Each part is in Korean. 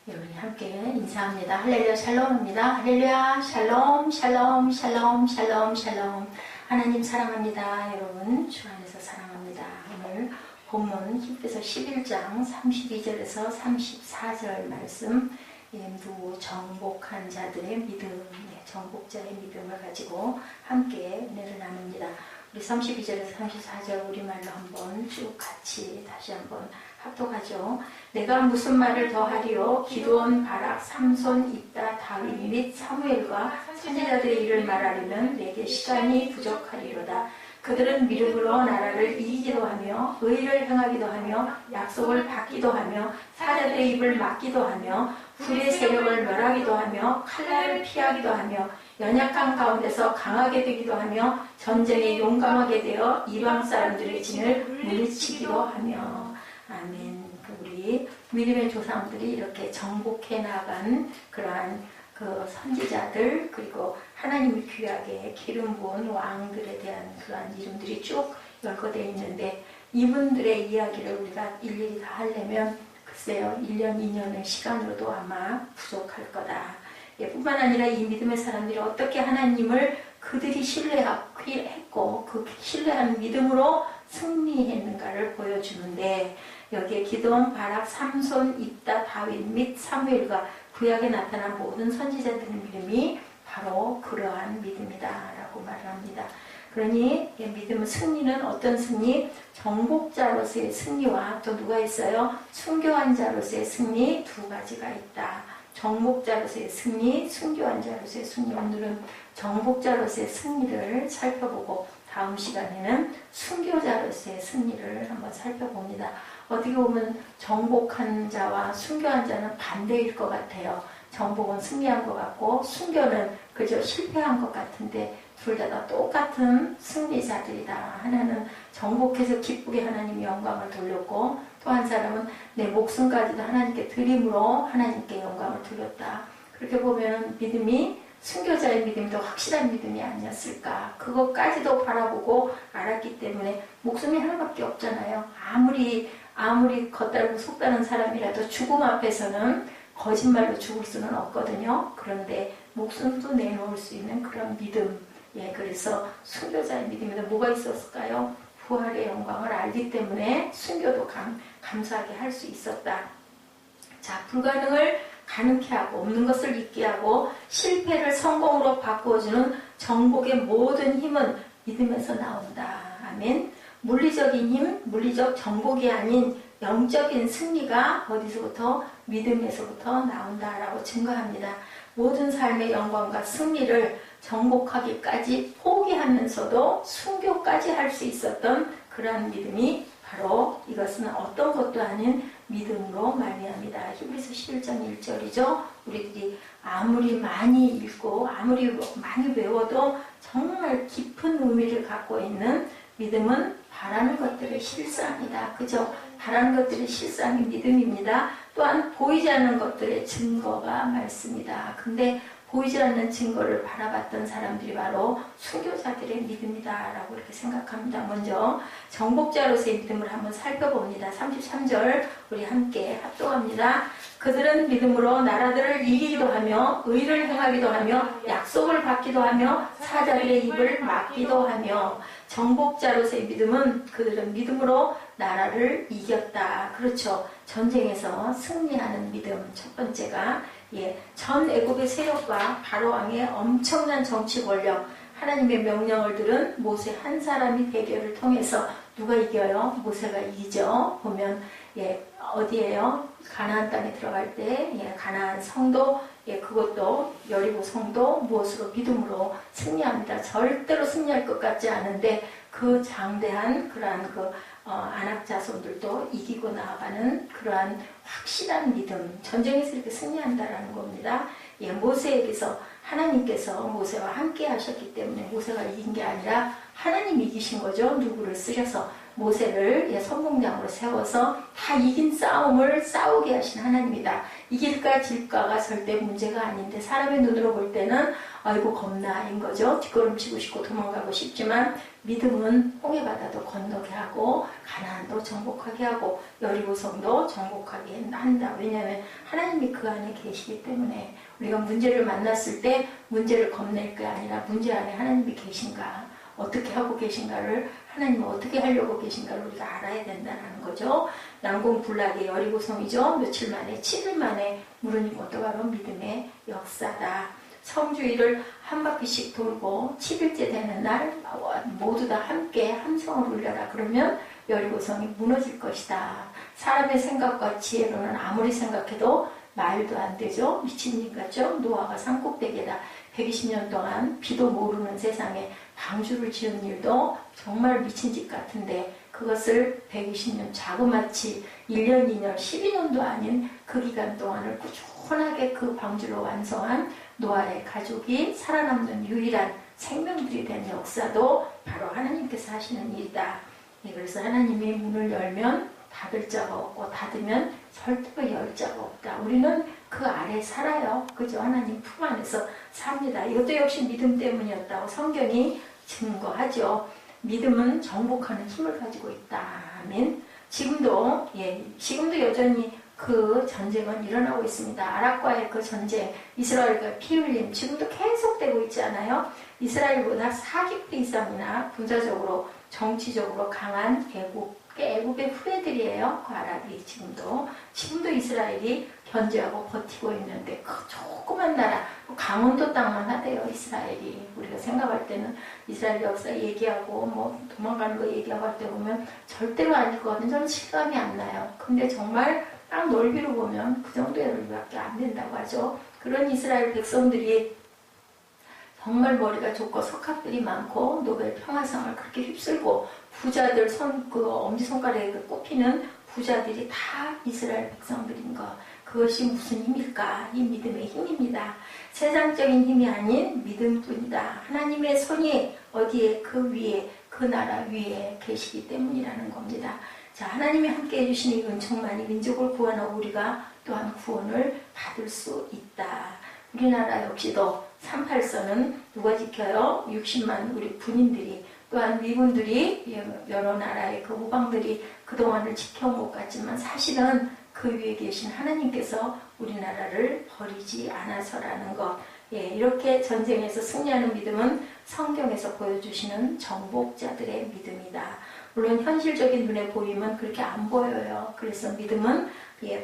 여러분이 함께 인사합니다. 할렐루야 샬롬입니다. 할렐루야 샬롬 샬롬 샬롬 샬롬 샬롬. 하나님 사랑합니다. 여러분 주 안에서 사랑합니다. 오늘 본문 히브리서 11장 32절에서 34절 말씀, 정복한 자들의 믿음, 정복자의 믿음을 가지고 함께 은혜를 나눕니다. 우리 32절에서 34절 우리말로 한번 쭉 같이 다시 한번 합독하죠. 내가 무슨 말을 더하리요? 기드온, 바락, 삼손, 입다, 다윗 및 사무엘과 선지자들의 일을 말하려면 내게 시간이 부족하리로다. 그들은 믿음으로 나라를 이기기도 하며 의를 행하기도 하며 약속을 받기도 하며 사자들의 입을 막기도 하며 불의 세력을 멸하기도 하며 칼날을 피하기도 하며 연약한 가운데서 강하게 되기도 하며 전쟁에 용감하게 되어 이방 사람들의 진을 물리치기도 하며. 아멘. 우리 믿음의 조상들이 이렇게 정복해 나간 그러한 그 선지자들, 그리고 하나님이 귀하게 기름 부은 왕들에 대한 그러한 이름들이 쭉 열거되어 있는데, 이분들의 이야기를 우리가 일일이 다 하려면 글쎄요 1년 2년의 시간으로도 아마 부족할 거다. 뿐만 아니라 이 믿음의 사람들이 어떻게 하나님을 그들이 신뢰했고 그 신뢰하는 믿음으로 승리했는가를 보여주는데, 여기에 기드온, 바락, 삼손, 입다, 다윗 및 사무엘과 구약에 나타난 모든 선지자들의 믿음이 바로 그러한 믿음이다 라고 말을 합니다. 그러니 믿음은, 승리는 어떤 승리? 정복자로서의 승리와 또 누가 있어요? 순교한 자로서의 승리, 두 가지가 있다. 정복자로서의 승리, 순교한 자로서의 승리. 오늘은 정복자로서의 승리를 살펴보고 다음 시간에는 순교자로서의 승리를 한번 살펴봅니다. 어떻게 보면 정복한 자와 순교한 자는 반대일 것 같아요. 정복은 승리한 것 같고 순교는 그저 실패한 것 같은데 둘 다 똑같은 승리자들이다. 하나는 정복해서 기쁘게 하나님의 영광을 돌렸고, 또 한 사람은 내 목숨까지도 하나님께 드림으로 하나님께 영광을 돌렸다. 그렇게 보면 믿음이, 순교자의 믿음이 더 확실한 믿음이 아니었을까. 그것까지도 바라보고 알았기 때문에 목숨이 하나밖에 없잖아요. 아무리 겉달고 속다는 사람이라도 죽음 앞에서는 거짓말로 죽을 수는 없거든요. 그런데 목숨도 내놓을 수 있는 그런 믿음. 그래서 순교자의 믿음에도 뭐가 있었을까요? 부활의 영광을 알기 때문에 순교도 감사하게 할 수 있었다. 자, 불가능을 가능케 하고 없는 것을 있게 하고 실패를 성공으로 바꾸어주는 정복의 모든 힘은 믿음에서 나온다. 아멘. 물리적인 힘, 물리적 정복이 아닌 영적인 승리가 어디서부터? 믿음에서부터 나온다라고 증거합니다. 모든 삶의 영광과 승리를 정복하기까지 포기하면서도 순교까지 할 수 있었던 그러한 믿음이 바로, 이것은 어떤 것도 아닌 믿음으로 말미암이다. 히브리서 11장 1절이죠. 우리들이 아무리 많이 읽고 아무리 많이 외워도 정말 깊은 의미를 갖고 있는 믿음은 바라는 것들의 실상이다. 그죠? 바라는 것들의 실상이 믿음입니다. 또한 보이지 않는 것들의 증거가 말씀이다. 근데 보이지 않는 증거를 바라봤던 사람들이 바로 순교자들의 믿음이다 라고 이렇게 생각합니다. 먼저 정복자로서의 믿음을 한번 살펴봅니다. 33절 우리 함께 합독합니다. 그들은 믿음으로 나라들을 이기기도 하며 의를 행하기도 하며 약속을 받기도 하며 사자들의 입을 막기도 하며. 정복자로서의 믿음은, 그들은 믿음으로 나라를 이겼다. 그렇죠. 전쟁에서 승리하는 믿음. 첫 번째가 전 애국의 세력과 바로왕의 엄청난 정치 권력, 하나님의 명령을 들은 모세 한 사람이 대결을 통해서 누가 이겨요? 모세가 이기죠. 보면 어디에요? 가나안 땅에 들어갈 때 가나안 성도, 그것도 여리고 성도 무엇으로? 믿음으로 승리합니다. 절대로 승리할 것 같지 않은데 그 장대한 그러한 아낙 자손들도 이기고 나아가는 그러한 확실한 믿음, 전쟁에서 이렇게 승리한다라는 겁니다. 모세에게서 하나님께서 모세와 함께 하셨기 때문에 모세가 이긴 게 아니라 하나님이 이기신 거죠. 누구를 쓰셔서 모세를 선봉장으로 세워서 다 이긴 싸움을 싸우게 하신 하나님이다. 이길까 질까가 절대 문제가 아닌데 사람의 눈으로 볼 때는 아이고 겁나인 거죠. 뒷걸음치고 싶고 도망가고 싶지만 믿음은 홍해바다도 건너게 하고 가나안도 정복하게 하고 여리고성도 정복하게 한다. 왜냐하면 하나님이 그 안에 계시기 때문에 우리가 문제를 만났을 때 문제를 겁낼 게 아니라 문제 안에 하나님이 계신가, 어떻게 하고 계신가를, 하나님은 어떻게 하려고 계신가를 우리가 알아야 된다는 거죠. 난공불락의 여리고성이죠. 며칠 만에, 7일 만에 무르니 것도 바로 믿음의 역사다. 성주일을 한 바퀴씩 돌고 7일째 되는 날 모두 다 함께 함성을 울려라. 그러면 여리고성이 무너질 것이다. 사람의 생각과 지혜로는 아무리 생각해도 말도 안 되죠. 미친님 같죠. 노아가 산꼭대기에다 120년 동안 비도 모르는 세상에 방주를 지은 일도 정말 미친 짓 같은데 그것을 120년 자그마치 1년, 2년, 12년도 아닌 그 기간 동안을 꾸준하게 그 방주를 완성한 노아의 가족이 살아남는 유일한 생명들이 된 역사도 바로 하나님께서 하시는 일이다. 그래서 하나님이 문을 열면 닫을 자가 없고 닫으면 절대로 열 자가 없다. 우리는 그 아래 살아요. 그죠? 하나님 품 안에서 삽니다. 이것도 역시 믿음 때문이었다고 성경이 증거하죠. 믿음은 정복하는 힘을 가지고 있다. 아멘. 지금도 여전히 그 전쟁은 일어나고 있습니다. 아랍과의 그 전쟁, 이스라엘과 피 흘림 지금도 계속되고 있지 않아요? 이스라엘보다 40배 이상이나 군사적으로 정치적으로 강한 애국의 후예들이에요. 그 아랍이 지금도 이스라엘이 견제하고 버티고 있는데 그 조그만 나라, 강원도 땅만 하대요. 이스라엘이. 우리가 생각할 때는 이스라엘 역사 얘기하고 뭐 도망가는 거 얘기하고 할 때 보면 절대로 아닐 것 같은 저는 실감이 안 나요. 근데 정말 땅 넓이로 보면 그 정도의 넓이밖에 안 된다고 하죠. 그런 이스라엘 백성들이 정말 머리가 좋고 석학들이 많고 노벨 평화상을 그렇게 휩쓸고 부자들 엄지손가락에 꼽히는 부자들이 다 이스라엘 백성들인 것. 그것이 무슨 힘일까? 이 믿음의 힘입니다. 세상적인 힘이 아닌 믿음뿐이다. 하나님의 손이 어디에 그 위에 그 나라 위에 계시기 때문이라는 겁니다. 자, 하나님이 함께 해주신 이 은총만이 민족을 구원하고 우리가 또한 구원을 받을 수 있다. 우리나라 역시도 38선은 누가 지켜요? 60만 우리 군인들이 또한 미군들이 여러 나라의 그 후방들이 그동안을 지켜온 것 같지만 사실은 그 위에 계신 하나님께서 우리나라를 버리지 않아서라는 것. 이렇게 전쟁에서 승리하는 믿음은 성경에서 보여주시는 정복자들의 믿음이다. 물론 현실적인 눈에 보이면 그렇게 안 보여요. 그래서 믿음은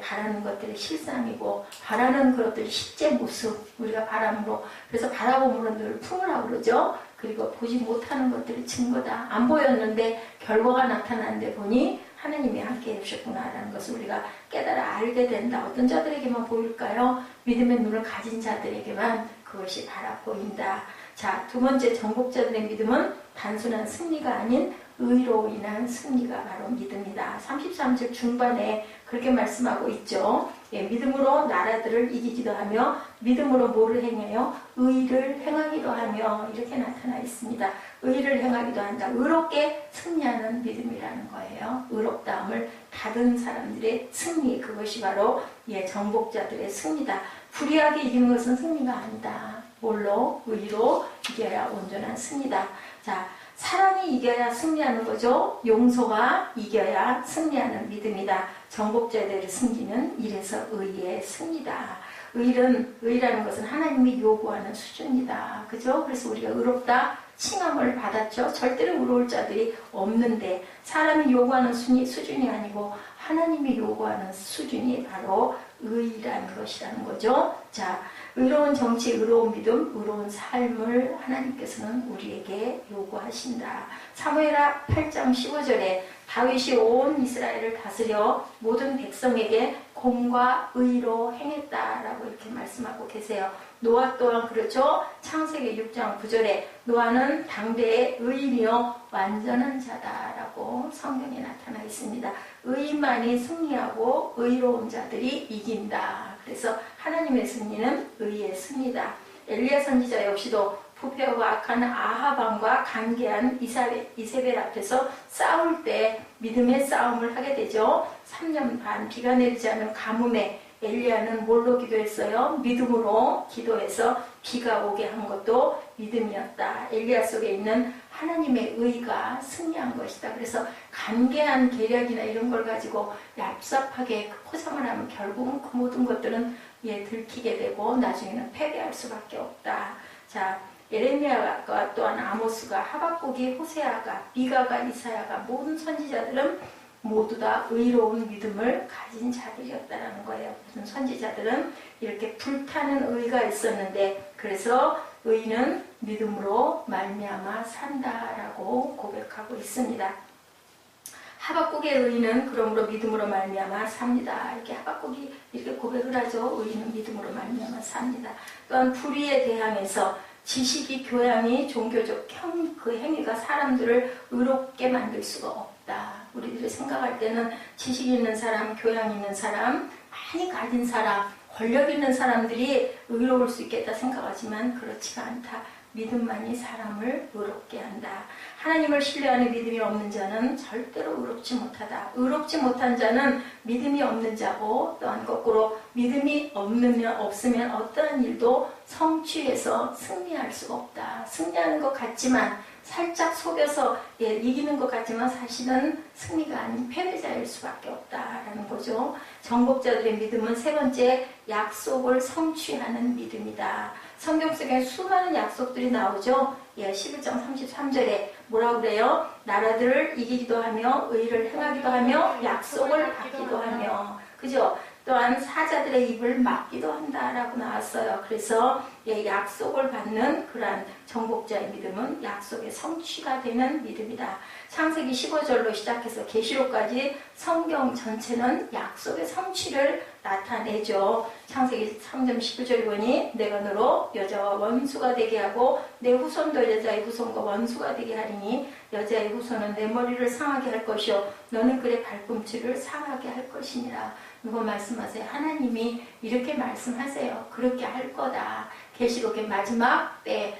바라는 것들의 실상이고 바라는 그것들의 실제 모습 우리가 바람으로 그래서 바라봄으로 늘 품으라고 그러죠. 그리고 보지 못하는 것들의 증거다. 안 보였는데 결과가 나타나는데 보니 하나님이 함께 해주셨구나라는 것을 우리가 깨달아 알게 된다. 어떤 자들에게만 보일까요? 믿음의 눈을 가진 자들에게만 그것이 바라 보인다. 자, 두 번째 정복자들의 믿음은 단순한 승리가 아닌 의로 인한 승리가 바로 믿음이다. 33절 중반에 그렇게 말씀하고 있죠. 믿음으로 나라들을 이기기도 하며 믿음으로 뭐를 행해요? 의를 행하기도 하며 이렇게 나타나 있습니다. 의를 행하기도 한다. 의롭게 승리하는 믿음이라는 거예요. 의롭다함을 받은 사람들의 승리, 그것이 바로 정복자들의 승리다. 불의하게 이기는 것은 승리가 아니다. 뭘로? 의로 이겨야 온전한 승리다. 자, 사랑이 이겨야 승리하는 거죠. 용서가 이겨야 승리하는 믿음이다. 정복자들의 승리는 이래서 의의 승리다. 의라는 것은 하나님이 요구하는 수준이다. 그죠? 그래서 우리가 의롭다 칭함을 받았죠. 절대로 의로울 자들이 없는데 사람이 요구하는 수준이 아니고 하나님이 요구하는 수준이 바로 의라는 것이라는 거죠. 자, 의로운 정치, 의로운 믿음, 의로운 삶을 하나님께서는 우리에게 요구하신다. 사무엘하 8장 15절에 다윗이 온 이스라엘을 다스려 모든 백성에게 공과 의로 행했다라고 이렇게 말씀하고 계세요. 노아 또한 그렇죠. 창세기 6장 9절에 노아는 당대의 의인이요 완전한 자다라고 성경에 나타나 있습니다. 의인만이 승리하고 의로운 자들이 이긴다. 그래서 하나님의 승리는 의의 승리다. 엘리야 선지자 역시도 부패하고 악한 아합 왕과 관계한 이세벨 앞에서 싸울 때 믿음의 싸움을 하게 되죠. 3년 반 비가 내리지 않은 가뭄에 엘리야는 뭘로 기도했어요? 믿음으로 기도해서 비가 오게 한 것도 믿음이었다. 엘리야 속에 있는 하나님의 의가 승리한 것이다. 그래서 간계한 계략이나 이런 걸 가지고 얍삽하게 포장을 하면 결국은 그 모든 것들은 들키게 되고 나중에는 패배할 수밖에 없다. 자, 예레미야가 또한 아모스가 하박국이 호세아가 미가가 이사야가 모든 선지자들은 모두 다 의로운 믿음을 가진 자들이었다는 거예요. 모든 선지자들은 이렇게 불타는 의가 있었는데 그래서 의는 믿음으로 말미암아 산다라고 고백하고 있습니다. 하박국의 의는 그러므로 믿음으로 말미암아 삽니다. 이렇게 하박국이 이렇게 고백을 하죠. 의는 믿음으로 말미암아 삽니다. 또한 불의에 대항해서 지식이 교양이 종교적 그 행위가 사람들을 의롭게 만들 수가 없다. 우리들이 생각할 때는 지식 있는 사람, 교양 있는 사람, 많이 가진 사람, 권력 있는 사람들이 의로울 수 있겠다 생각하지만 그렇지가 않다. 믿음만이 사람을 의롭게 한다. 하나님을 신뢰하는 믿음이 없는 자는 절대로 의롭지 못하다. 의롭지 못한 자는 믿음이 없는 자고 또한 거꾸로 믿음이 없으면 어떠한 일도 성취해서 승리할 수가 없다. 승리하는 것 같지만 살짝 속여서 이기는 것 같지만 사실은 승리가 아닌 패배자일 수밖에 없다라는 거죠. 정복자들의 믿음은 세 번째 약속을 성취하는 믿음이다. 성경 속에 수많은 약속들이 나오죠. 11장 33절에 뭐라고 그래요? 나라들을 이기기도 하며 의를 행하기도 하며 약속을 받기도 하며 그죠? 또한 사자들의 입을 막기도 한다라고 나왔어요. 그래서 약속을 받는 그러한 정복자의 믿음은 약속의 성취가 되는 믿음이다. 창세기 15절로 시작해서 계시록까지 성경 전체는 약속의 성취를 나타내죠. 창세기 3장 19절 보니 내가 너로 여자와 원수가 되게 하고 내 후손도 여자의 후손과 원수가 되게 하리니 여자의 후손은 내 머리를 상하게 할 것이요 너는 그의 발꿈치를 상하게 할 것이니라. 누구 말씀하세요? 하나님이 이렇게 말씀하세요. 그렇게 할 거다. 계시록의 마지막 때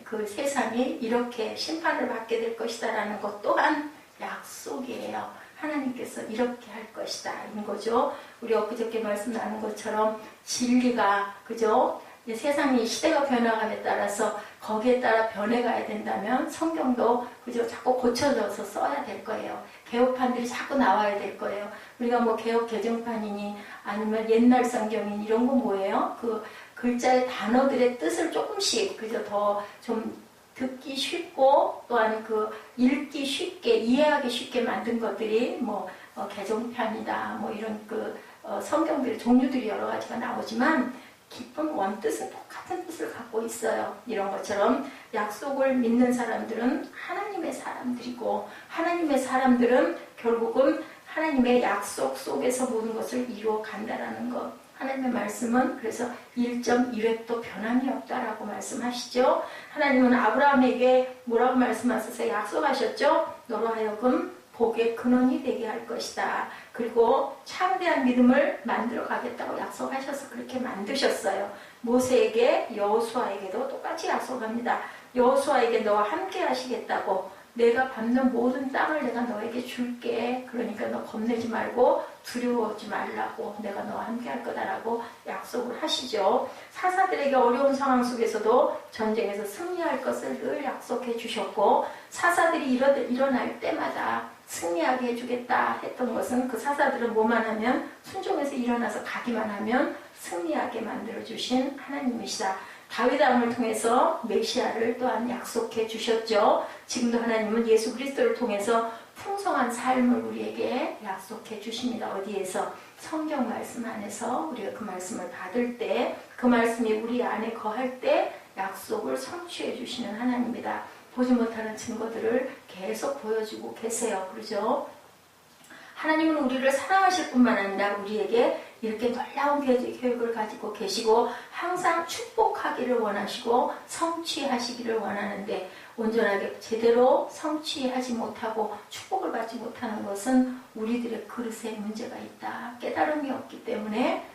그 세상이 이렇게 심판을 받게 될 것이다 라는 것 또한 약속이에요. 하나님께서 이렇게 할 것이다 인 거죠. 우리 엊그저께 말씀 나눈 것처럼 진리가 그죠? 세상이 시대가 변화감에 따라서 거기에 따라 변해가야 된다면 성경도 그죠? 자꾸 고쳐져서 써야 될 거예요. 개혁판들이 자꾸 나와야 될 거예요. 우리가 뭐 개혁 개정판이니 아니면 옛날 성경이니 이런 거 뭐예요? 그 글자의 단어들의 뜻을 조금씩 그죠? 더 좀 듣기 쉽고 또한 그 읽기 쉽게 이해하기 쉽게 만든 것들이 뭐 개정판이다 뭐 이런 그 성경들의 종류들이 여러 가지가 나오지만 깊은 원뜻은 똑같은 뜻을 갖고 있어요. 이런 것처럼 약속을 믿는 사람들은 하나님의 사람들이고 하나님의 사람들은 결국은 하나님의 약속 속에서 모든 것을 이루어 간다라는 것. 하나님의 말씀은 그래서 1.1획도 변함이 없다라고 말씀하시죠. 하나님은 아브라함에게 뭐라고 말씀하셔서 약속하셨죠? 너로 하여금 복의 근원이 되게 할 것이다. 그리고 창대한 믿음을 만들어 가겠다고 약속하셔서 그렇게 만드셨어요. 모세에게 여호수아에게도 똑같이 약속합니다. 여호수아에게 너와 함께 하시겠다고 내가 밟는 모든 땅을 내가 너에게 줄게. 그러니까 너 겁내지 말고 두려워하지 말라고 내가 너와 함께 할 거다라고 약속을 하시죠. 사사들에게 어려운 상황 속에서도 전쟁에서 승리할 것을 늘 약속해 주셨고 사사들이 일어날 때마다 승리하게 해주겠다 했던 것은 그 사사들은 뭐만 하면 순종해서 일어나서 가기만 하면 승리하게 만들어주신 하나님이시다. 다윗 왕을 통해서 메시아를 또한 약속해 주셨죠. 지금도 하나님은 예수 그리스도를 통해서 풍성한 삶을 우리에게 약속해 주십니다. 어디에서? 성경 말씀 안에서 우리가 그 말씀을 받을 때 그 말씀이 우리 안에 거할 때 약속을 성취해 주시는 하나님이다. 보지 못하는 증거들을 계속 보여주고 계세요. 그러죠? 하나님은 우리를 사랑하실 뿐만 아니라 우리에게 이렇게 놀라운 계획을 가지고 계시고 항상 축복하기를 원하시고 성취하시기를 원하는데 온전하게 제대로 성취하지 못하고 축복을 받지 못하는 것은 우리들의 그릇에 문제가 있다. 깨달음이 없기 때문에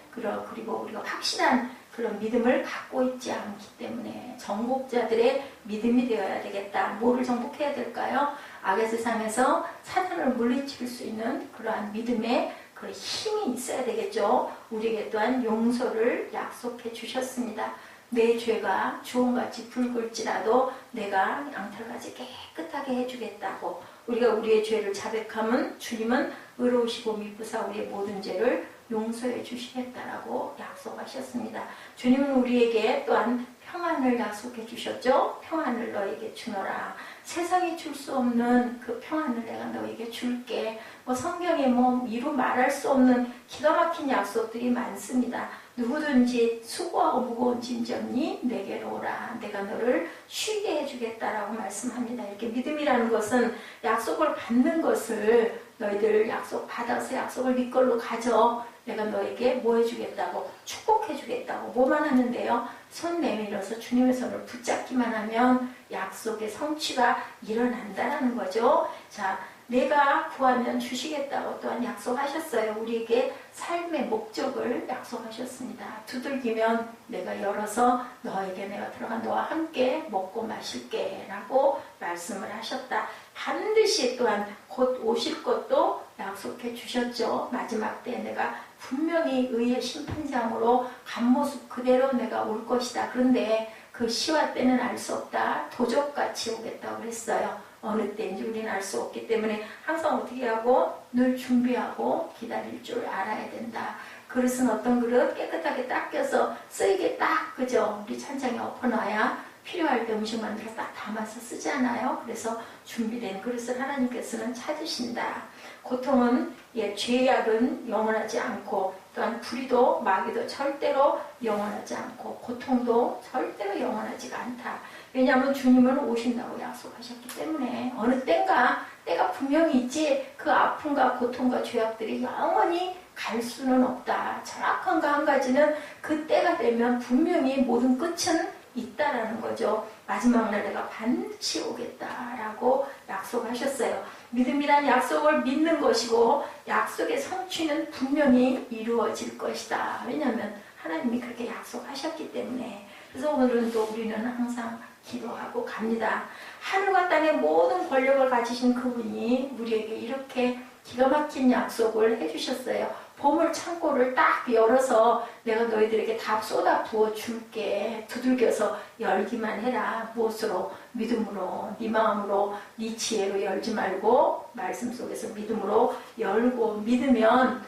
그리고 우리가 확실한 그런 믿음을 갖고 있지 않기 때문에 정복자들의 믿음이 되어야 되겠다. 뭐를 정복해야 될까요? 악의 세상에서 사탄을 물리칠 수 있는 그러한 믿음의 그 힘이 있어야 되겠죠. 우리에게 또한 용서를 약속해 주셨습니다. 내 죄가 주홍같이 붉을지라도 내가 양털같이 깨끗하게 해주겠다고. 우리가 우리의 죄를 자백하면 주님은 의로우시고 미쁘사 우리의 모든 죄를 용서해 주시겠다라고 약속하셨습니다. 주님은 우리에게 또한 평안을 약속해 주셨죠. 평안을 너에게 주노라. 세상이 줄 수 없는 그 평안을 내가 너에게 줄게. 성경에 이루 말할 수 없는 기가 막힌 약속들이 많습니다. 누구든지 수고하고 무거운 짐졌니 내게로 오라. 내가 너를 쉬게 해주겠다라고 말씀합니다. 이렇게 믿음이라는 것은 약속을 받는 것을 너희들 약속 받아서 약속을 네 걸로 가져. 내가 너에게 뭐 해주겠다고 축복해주겠다고 뭐만 하는데요. 손 내밀어서 주님의 손을 붙잡기만 하면 약속의 성취가 일어난다는 거죠. 자, 내가 구하면 주시겠다고 또한 약속하셨어요. 우리에게 삶의 목적을 약속하셨습니다. 두들기면 내가 열어서 너에게 내가 들어가 너와 함께 먹고 마실게 라고 말씀을 하셨다. 반드시 또한 곧 오실 것도 약속해 주셨죠. 마지막 때 내가 분명히 의의 심판장으로 겉모습 그대로 내가 올 것이다. 그런데 그 시와 때는 알 수 없다. 도적같이 오겠다고 그랬어요. 어느 때인지 우리는 알 수 없기 때문에 항상 어떻게 하고 늘 준비하고 기다릴 줄 알아야 된다. 그릇은 어떤 그릇 깨끗하게 닦여서 쓰이게 딱 그죠? 우리 찬장에 엎어놔야 필요할 때 음식 만들어서 딱 담아서 쓰잖아요. 그래서 준비된 그릇을 하나님께서는 찾으신다. 고통은 죄악은 영원하지 않고 또한 불의도 마귀도 절대로 영원하지 않고 고통도 절대로 영원하지가 않다. 왜냐하면 주님은 오신다고 약속하셨기 때문에 어느 때가 분명히 있지 그 아픔과 고통과 죄악들이 영원히 갈 수는 없다. 정확한 거 한 가지는 그 때가 되면 분명히 모든 끝은 있다라는 거죠. 마지막 날 내가 반드시 오겠다라고 약속하셨어요. 믿음이란 약속을 믿는 것이고 약속의 성취는 분명히 이루어질 것이다. 왜냐하면 하나님이 그렇게 약속하셨기 때문에. 그래서 오늘은 또 우리는 항상 기도하고 갑니다. 하늘과 땅의 모든 권력을 가지신 그분이 우리에게 이렇게 기가 막힌 약속을 해주셨어요. 보물 창고를 딱 열어서 내가 너희들에게 다 쏟아 부어 줄게. 두들겨서 열기만 해라. 무엇으로? 믿음으로, 네 마음으로, 네 지혜로 열지 말고 말씀 속에서 믿음으로 열고 믿으면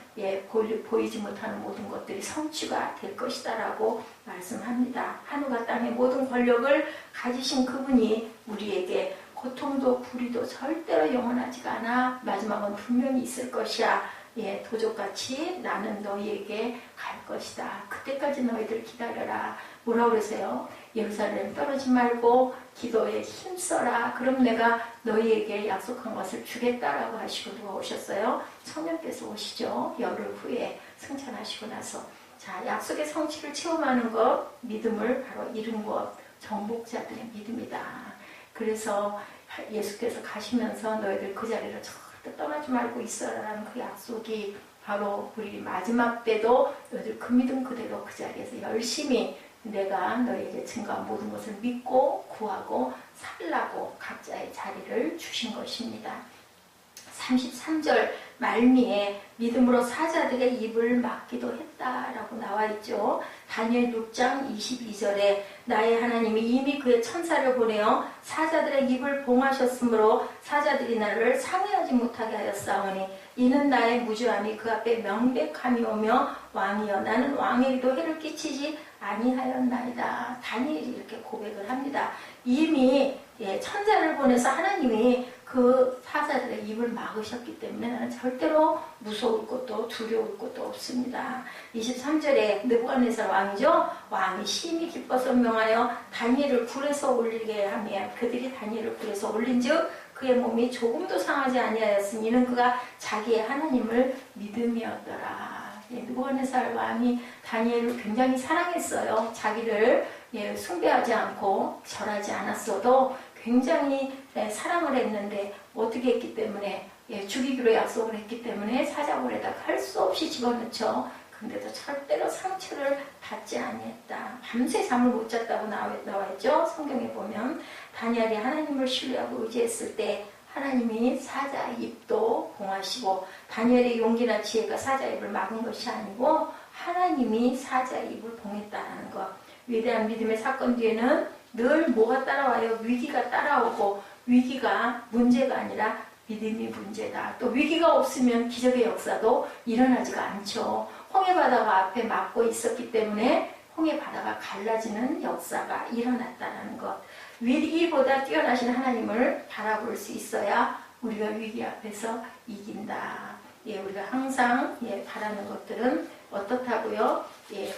보이지 못하는 모든 것들이 성취가 될 것이다 라고 말씀합니다. 하늘과 땅의 모든 권력을 가지신 그분이 우리에게 고통도 불의도 절대로 영원하지가 않아. 마지막은 분명히 있을 것이야. 도적같이 나는 너희에게 갈 것이다. 그때까지 너희들 기다려라. 뭐라 그러세요? 예루살렘 떨어지 말고 기도에 힘써라. 그럼 내가 너희에게 약속한 것을 주겠다라고 하시고 누가 오셨어요? 성령께서 오시죠. 열흘 후에 승천하시고 나서. 자, 약속의 성취를 체험하는 것, 믿음을 바로 이룬 것, 정복자들의 믿음이다. 그래서 예수께서 가시면서 너희들 그 자리를 절대 떠나지 말고 있어라라는 그 약속이 바로 우리 마지막 때도 너희들 그 믿음 그대로 그 자리에서 열심히 내가 너희에게 증거한 모든 것을 믿고 구하고 살라고 각자의 자리를 주신 것입니다. 33절 말미에 믿음으로 사자들의 입을 막기도 했다라고 나와 있죠. 다니엘 6장 22절에 나의 하나님이 이미 그의 천사를 보내어 사자들의 입을 봉하셨으므로 사자들이 나를 상해하지 못하게 하였사오니 이는 나의 무죄함이 그 앞에 명백함이 오며 왕이여 나는 왕에게도 해를 끼치지 아니하였나이다. 다니엘이 이렇게 고백을 합니다. 이미 천사를 보내서 하나님이 그 사자들의 입을 막으셨기 때문에 나는 절대로 무서울 것도 두려울 것도 없습니다. 23절에 느부갓네살 왕이죠. 왕이 심히 기뻐서 명하여 다니엘을 굴에서 올리게 하며 그들이 다니엘을 굴에서 올린즉 그의 몸이 조금도 상하지 아니하였으니 이는 그가 자기의 하나님을 믿음이었더라. 느부갓네살 왕이 다니엘을 굉장히 사랑했어요. 자기를 숭배하지 않고 절하지 않았어도 굉장히 사랑을 했는데 어떻게 했기 때문에 죽이기로 약속을 했기 때문에 사자굴에다 할 수 없이 집어넣죠. 근데도 절대로 상처를 받지 아니했다. 밤새 잠을 못 잤다고 나와 있죠. 성경에 보면 다니엘이 하나님을 신뢰하고 의지했을 때 하나님이 사자의 입도 봉하시고 다니엘의 용기나 지혜가 사자의 입을 막은 것이 아니고 하나님이 사자의 입을 봉했다는 것. 위대한 믿음의 사건 뒤에는 늘 뭐가 따라와요? 위기가 따라오고 위기가 문제가 아니라 믿음이 문제다. 또 위기가 없으면 기적의 역사도 일어나지가 않죠. 홍해 바다가 앞에 막고 있었기 때문에 홍해 바다가 갈라지는 역사가 일어났다는 것. 위기보다 뛰어나신 하나님을 바라볼 수 있어야 우리가 위기 앞에서 이긴다. 예, 우리가 항상 바라는 것들은 어떻다고요? 예,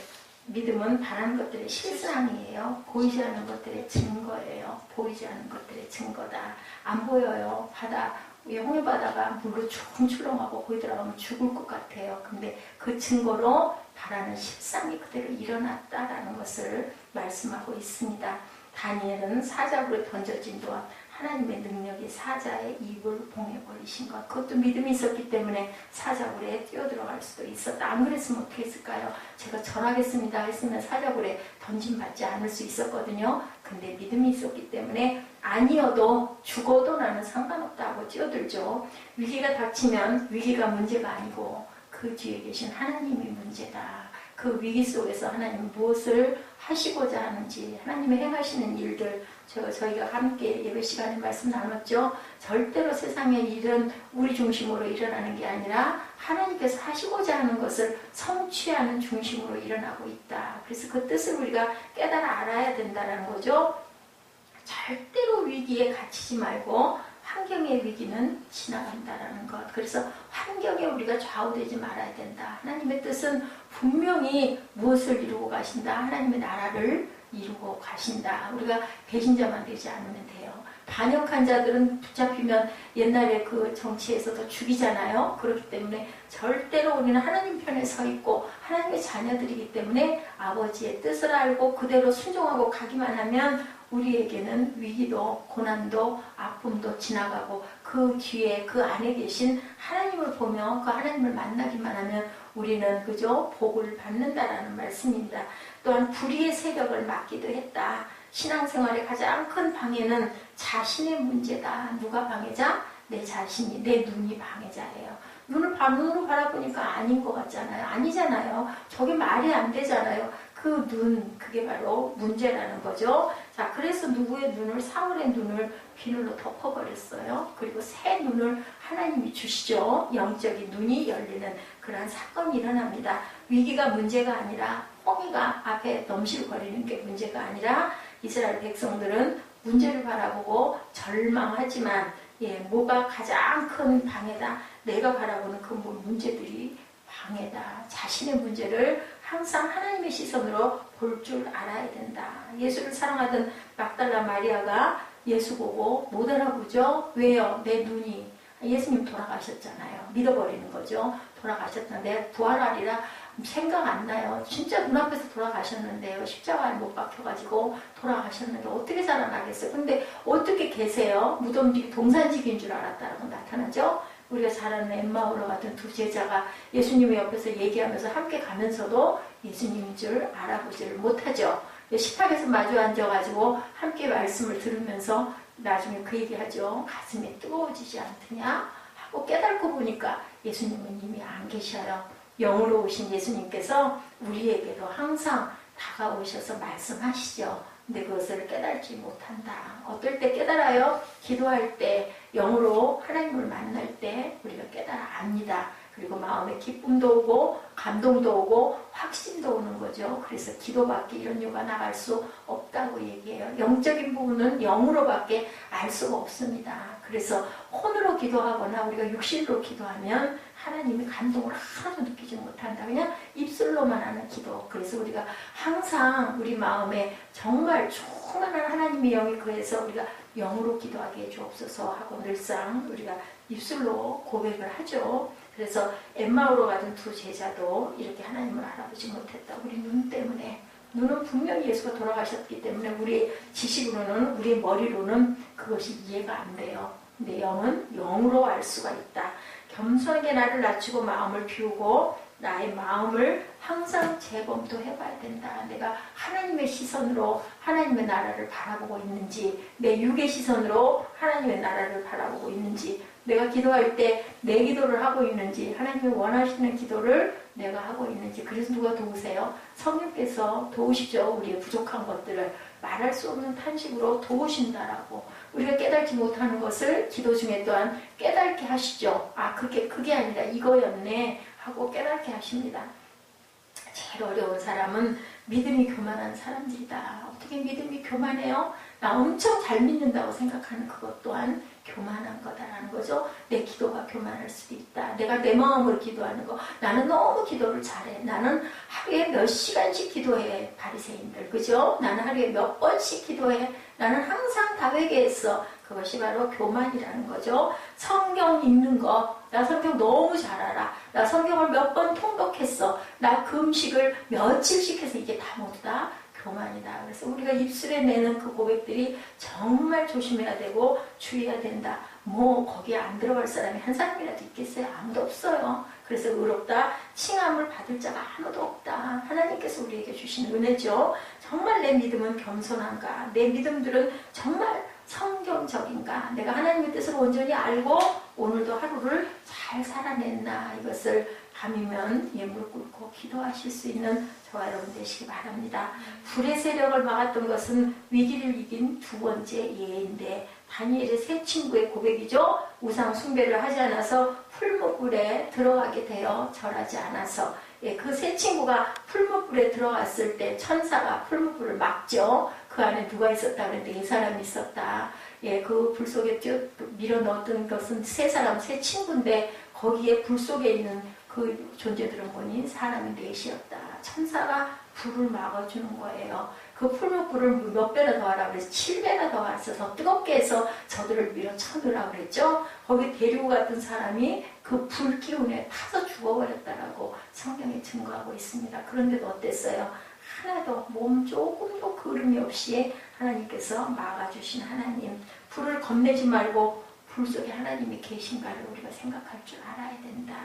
믿음은 바라는 것들의 실상이에요. 보이지 않는 것들의 증거예요. 보이지 않는 것들의 증거다. 안 보여요. 바다, 홍해 바다가 물로 출렁출렁하고 거기 들어가면 죽을 것 같아요. 근데 그 증거로 바라는 실상이 그대로 일어났다라는 것을 말씀하고 있습니다. 다니엘은 사자굴에 던져진 동안 하나님의 능력이 사자의 입을 봉해버리신 것. 그것도 믿음이 있었기 때문에 사자굴에 뛰어들어갈 수도 있었다. 안 그랬으면 어떻게 했을까요? 제가 전하겠습니다 했으면 사자굴에 던짐받지 않을 수 있었거든요. 근데 믿음이 있었기 때문에 아니어도 죽어도 나는 상관없다고 뛰어들죠. 위기가 닥치면 위기가 문제가 아니고 그 뒤에 계신 하나님이 문제다. 그 위기 속에서 하나님 무엇을 하시고자 하는지 하나님의 행하시는 일들 저희가 함께 예배 시간에 말씀 나눴죠. 절대로 세상의 일은 우리 중심으로 일어나는 게 아니라 하나님께서 하시고자 하는 것을 성취하는 중심으로 일어나고 있다. 그래서 그 뜻을 우리가 깨달아 알아야 된다는 거죠. 절대로 위기에 갇히지 말고 환경의 위기는 지나간다라는 것. 그래서 환경에 우리가 좌우되지 말아야 된다. 하나님의 뜻은 분명히 무엇을 이루고 가신다. 하나님의 나라를 이루고 가신다. 우리가 배신자만 되지 않으면 돼요. 반역한 자들은 붙잡히면 옛날에 그 정치에서도 죽이잖아요. 그렇기 때문에 절대로 우리는 하나님 편에 서 있고 하나님의 자녀들이기 때문에 아버지의 뜻을 알고 그대로 순종하고 가기만 하면 우리에게는 위기도 고난도 아픔도 지나가고 그 뒤에 그 안에 계신 하나님을 보며 그 하나님을 만나기만 하면 우리는 그저 복을 받는다라는 말씀입니다. 또한 불의의 세력을 막기도 했다. 신앙생활의 가장 큰 방해는 자신의 문제다. 누가 방해자? 내 자신이, 내 눈이 방해자예요. 눈으로 바라보니까 아닌 것 같잖아요. 아니잖아요. 저게 말이 안 되잖아요. 그 눈, 그게 바로 문제라는 거죠. 자, 그래서 누구의 눈을, 사울의 눈을 비늘로 덮어버렸어요. 그리고 새 눈을 하나님이 주시죠. 영적인 눈이 열리는 그러한 사건이 일어납니다. 위기가 문제가 아니라 홍해가 앞에 넘실거리는 게 문제가 아니라 이스라엘 백성들은 문제를 바라보고 절망하지만 뭐가 가장 큰 방해다. 내가 바라보는 그 문제들이 방해다. 자신의 문제를 항상 하나님의 시선으로 볼 줄 알아야 된다. 예수를 사랑하던 막달라 마리아가 예수 보고 못 알아보죠. 왜요? 내 눈이. 예수님 돌아가셨잖아요. 믿어버리는 거죠. 돌아가셨다. 내가 부활하리라 생각 안 나요. 진짜 눈앞에서 돌아가셨는데요. 십자가에 못 박혀가지고 돌아가셨는데 어떻게 살아나겠어요? 근데 어떻게 계세요? 무덤 뒤 동산직인 줄 알았다라고 나타나죠. 우리가 잘 아는 엠마오로 같은 두 제자가 예수님의 옆에서 얘기하면서 함께 가면서도 예수님인 줄 알아보지를 못하죠. 식탁에서 마주 앉아가지고 함께 말씀을 들으면서 나중에 그 얘기하죠. 가슴이 뜨거워지지 않더냐 하고 깨닫고 보니까 예수님은 이미 안 계셔요. 영으로 오신 예수님께서 우리에게도 항상 다가오셔서 말씀하시죠. 근데 그것을 깨달지 못한다. 어떨 때 깨달아요? 기도할 때, 영으로 하나님을 만날 때 우리가 깨달아 압니다. 그리고 마음에 기쁨도 오고 감동도 오고 확신도 오는 거죠. 그래서 기도밖에 이런 이유가 나갈 수 없다고 얘기해요. 영적인 부분은 영으로밖에 알 수가 없습니다. 그래서 혼으로 기도하거나 우리가 육신으로 기도하면 하나님이 감동을 하나도 느끼지 못한다. 그냥 입술로만 하는 기도. 그래서 우리가 항상 우리 마음에 정말 충만한 하나님의 영이 그해서 우리가 영으로 기도하게 해주옵소서 하고 늘상 우리가 입술로 고백을 하죠. 그래서 엠마오로 가던 두 제자도 이렇게 하나님을 알아보지 못했다. 우리 눈 때문에. 눈은 분명히 예수가 돌아가셨기 때문에 우리 지식으로는, 우리 머리로는 그것이 이해가 안 돼요. 근데 영은 영으로 알 수가 있다. 겸손하게 나를 낮추고 마음을 비우고 나의 마음을 항상 재검토해봐야 된다. 내가 하나님의 시선으로 하나님의 나라를 바라보고 있는지, 내 육의 시선으로 하나님의 나라를 바라보고 있는지, 내가 기도할 때 내 기도를 하고 있는지, 하나님이 원하시는 기도를 내가 하고 있는지. 그래서 누가 도우세요? 성령께서 도우시죠. 우리의 부족한 것들을 말할 수 없는 탄식으로 도우신다라고. 우리가 깨닫지 못하는 것을 기도 중에 또한 깨닫게 하시죠. 아, 그게 아니라 이거였네 하고 깨닫게 하십니다. 제일 어려운 사람은 믿음이 교만한 사람들이다. 어떻게 믿음이 교만해요? 나 엄청 잘 믿는다고 생각하는 그것 또한 교만한 거다라는 거죠. 내 기도가 교만할 수도 있다. 내가 내 마음으로 기도하는 거. 나는 너무 기도를 잘해. 나는 하루에 몇 시간씩 기도해. 바리새인들. 그죠? 나는 하루에 몇 번씩 기도해. 나는 항상 다 회개했어. 그것이 바로 교만이라는 거죠. 성경 읽는 거. 나 성경 너무 잘 알아. 나 성경을 몇 번 통독했어. 나 금식을 며칠씩 해서 이게 다 모두 다 교만이다. 그래서 우리가 입술에 내는 그 고백들이 정말 조심해야 되고 주의해야 된다. 뭐 거기에 안 들어갈 사람이 한 사람이라도 있겠어요? 아무도 없어요. 그래서 의롭다 칭함을 받을 자가 아무도 없다. 하나님께서 우리에게 주신 은혜죠. 정말 내 믿음은 겸손한가? 내 믿음들은 정말 성경적인가? 내가 하나님의 뜻을 온전히 알고 오늘도 하루를 잘 살아냈나? 이것을 밤이면 무릎 꿇고 기도하실 수 있는 저와 여러분 되시기 바랍니다. 불의 세력을 막았던 것은 위기를 이긴 두 번째 예인데, 다니엘의 세 친구의 고백이죠. 우상 숭배를 하지 않아서 풀무불에 들어가게 되어 절하지 않아서. 그 세 친구가 풀무불에 들어갔을 때 천사가 풀무불을 막죠. 그 안에 누가 있었다 그랬는데 이 사람이 있었다. 그 불 속에 밀어 넣었던 것은 세 친구인데 거기에 불 속에 있는 그 존재들은 뭐니? 사람이 넷이었다. 천사가 불을 막아주는 거예요. 그 풀무불을 몇 배나 더 하라고 그래서 7배나 더 왔어서 뜨겁게 해서 저들을 밀어쳐넣으라고 그랬죠. 거기 데리고 갔던 사람이 그 불 기운에 타서 죽어버렸다라고 성경에 증거하고 있습니다. 그런데도 어땠어요? 하나도 몸 조금도 그름이 없이 하나님께서 막아주신 하나님. 불을 겁내지 말고 불 속에 하나님이 계신가를 우리가 생각할 줄 알아야 된다.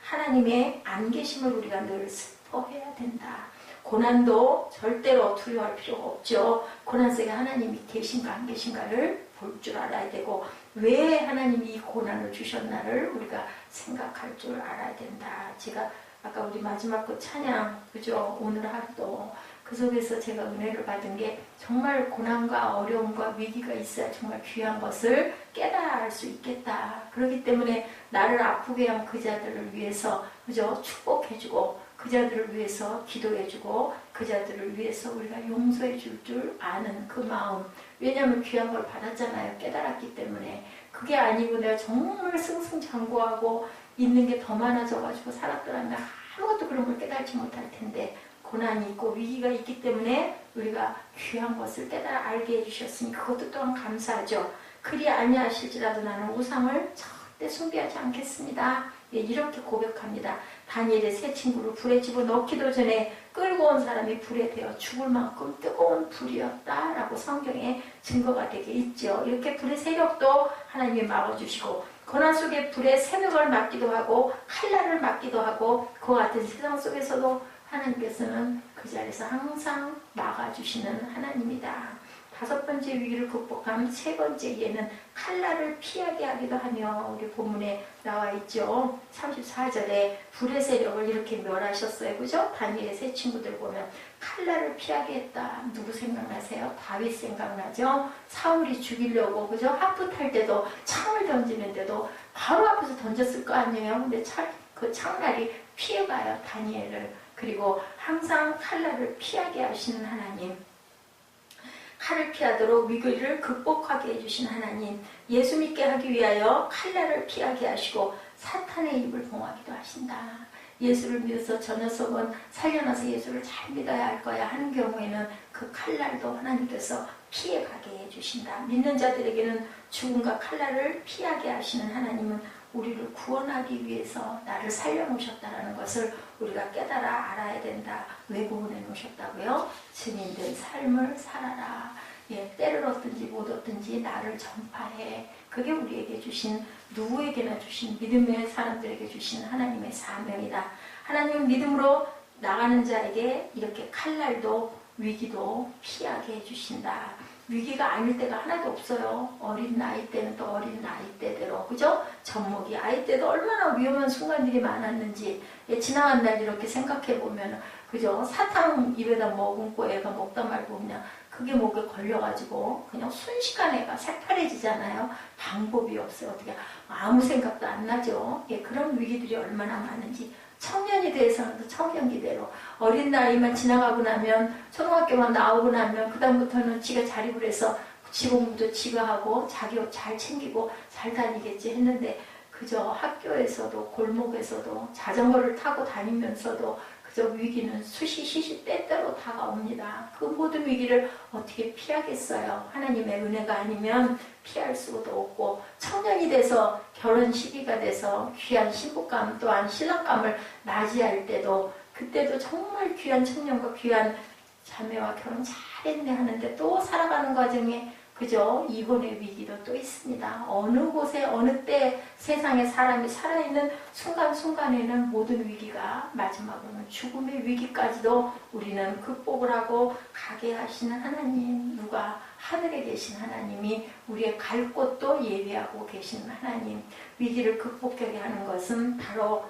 하나님의 안 계심을 우리가 늘 슬퍼해야 된다. 고난도 절대로 두려워할 필요가 없죠. 고난 속에 하나님이 계신가 안 계신가를 볼 줄 알아야 되고, 왜 하나님이 이 고난을 주셨나를 우리가 생각할 줄 알아야 된다. 제가 아까 우리 마지막 그 찬양, 그죠? 오늘 하루도 그 속에서 제가 은혜를 받은 게 정말 고난과 어려움과 위기가 있어야 정말 귀한 것을 깨달을 수 있겠다. 그렇기 때문에 나를 아프게 한 그 자들을 위해서, 그죠? 축복해주고, 그 자들을 위해서 기도해주고, 그 자들을 위해서 우리가 용서해 줄 아는 그 마음. 왜냐하면 귀한 걸 받았잖아요. 깨달았기 때문에. 그게 아니고 내가 정말 승승장구하고 있는 게 더 많아져가지고 살았더라면 아무것도 그런 걸 깨달지 못할 텐데, 고난이 있고 위기가 있기 때문에 우리가 귀한 것을 깨달아 알게 해주셨으니 그것도 또한 감사하죠. 그리 아니하실지라도 나는 우상을 절대 숭배하지 않겠습니다. 이렇게 고백합니다. 다니엘의 세 친구를 불에 집어넣기도 전에 끌고 온 사람이 불에 대어 죽을 만큼 뜨거운 불이었다라고 성경에 증거가 되게 있죠. 이렇게 불의 세력도 하나님이 막아주시고, 고난 속에 불의 새벽을 막기도 하고 칼날을 막기도 하고, 그와 같은 세상 속에서도 하나님께서는 그 자리에서 항상 막아주시는 하나님이다. 다섯 번째 위기를 극복한 세 번째 예는 칼날을 피하게 하기도 하며, 우리 본문에 나와 있죠. 34절에 불의 세력을 이렇게 멸하셨어요. 그죠? 다니엘의 세 친구들 보면 칼날을 피하게 했다. 누구 생각나세요? 다윗 생각나죠? 사울이 죽이려고, 그죠? 하프 탈 때도 창을 던지는데도 바로 앞에서 던졌을 거 아니에요? 근데 그 창날이 피해가요, 다니엘을. 그리고 항상 칼날을 피하게 하시는 하나님. 칼을 피하도록 위기를 극복하게 해주신 하나님. 예수 믿게 하기 위하여 칼날을 피하게 하시고 사탄의 입을 봉하기도 하신다. 예수를 믿어서 저 녀석은 살려놔서 예수를 잘 믿어야 할 거야 하는 경우에는 그 칼날도 하나님께서 피해가게 해주신다. 믿는 자들에게는 죽음과 칼날을 피하게 하시는 하나님은 우리를 구원하기 위해서 나를 살려놓으셨다는 것을 우리가 깨달아 알아야 된다. 왜 구원해 놓으셨다고요? 증인된 삶을 살아라. 때를 얻든지 못 얻든지 나를 전파해. 그게 우리에게 주신, 누구에게나 주신, 믿음의 사람들에게 주신 하나님의 사명이다. 하나님은 믿음으로 나가는 자에게 이렇게 칼날도 위기도 피하게 해주신다. 위기가 아닐 때가 하나도 없어요. 어린 나이 때는 또 어린 나이 때대로, 그죠? 젖먹이 아이 때도 얼마나 위험한 순간들이 많았는지, 예, 지나간 날 이렇게 생각해 보면, 그죠? 사탕 입에다 머금고 애가 먹다 말고 그냥 그게 목에 걸려가지고 그냥 순식간에 애가 새파래지잖아요. 방법이 없어요. 어떻게 아무 생각도 안 나죠. 예, 그런 위기들이 얼마나 많은지. 청년이 돼서는 또 청년기대로 어린 나이만 지나가고 나면 초등학교만 나오고 나면 그 다음부터는 지가 자립을 해서 지공부도 지가 하고 자기 옷 잘 챙기고 잘 다니겠지 했는데 그저 학교에서도 골목에서도 자전거를 타고 다니면서도 그저 위기는 수시 때때로 다가옵니다. 그 모든 위기를 어떻게 피하겠어요? 하나님의 은혜가 아니면 피할 수도 없고 청년이 돼서 결혼 시기가 돼서 귀한 신부감 또한 신랑감을 맞이할 때도 그때도 정말 귀한 청년과 귀한 자매와 결혼 잘했네 하는데 또 살아가는 과정에 그죠? 이혼의 위기도 또 있습니다. 어느 곳에 어느 때 세상에 사람이 살아있는 순간순간에는 모든 위기가 마지막으로는 죽음의 위기까지도 우리는 극복을 하고 가게 하시는 하나님, 누가 하늘에 계신 하나님이 우리의 갈 곳도 예비하고 계시는 하나님, 위기를 극복하게 하는 것은 바로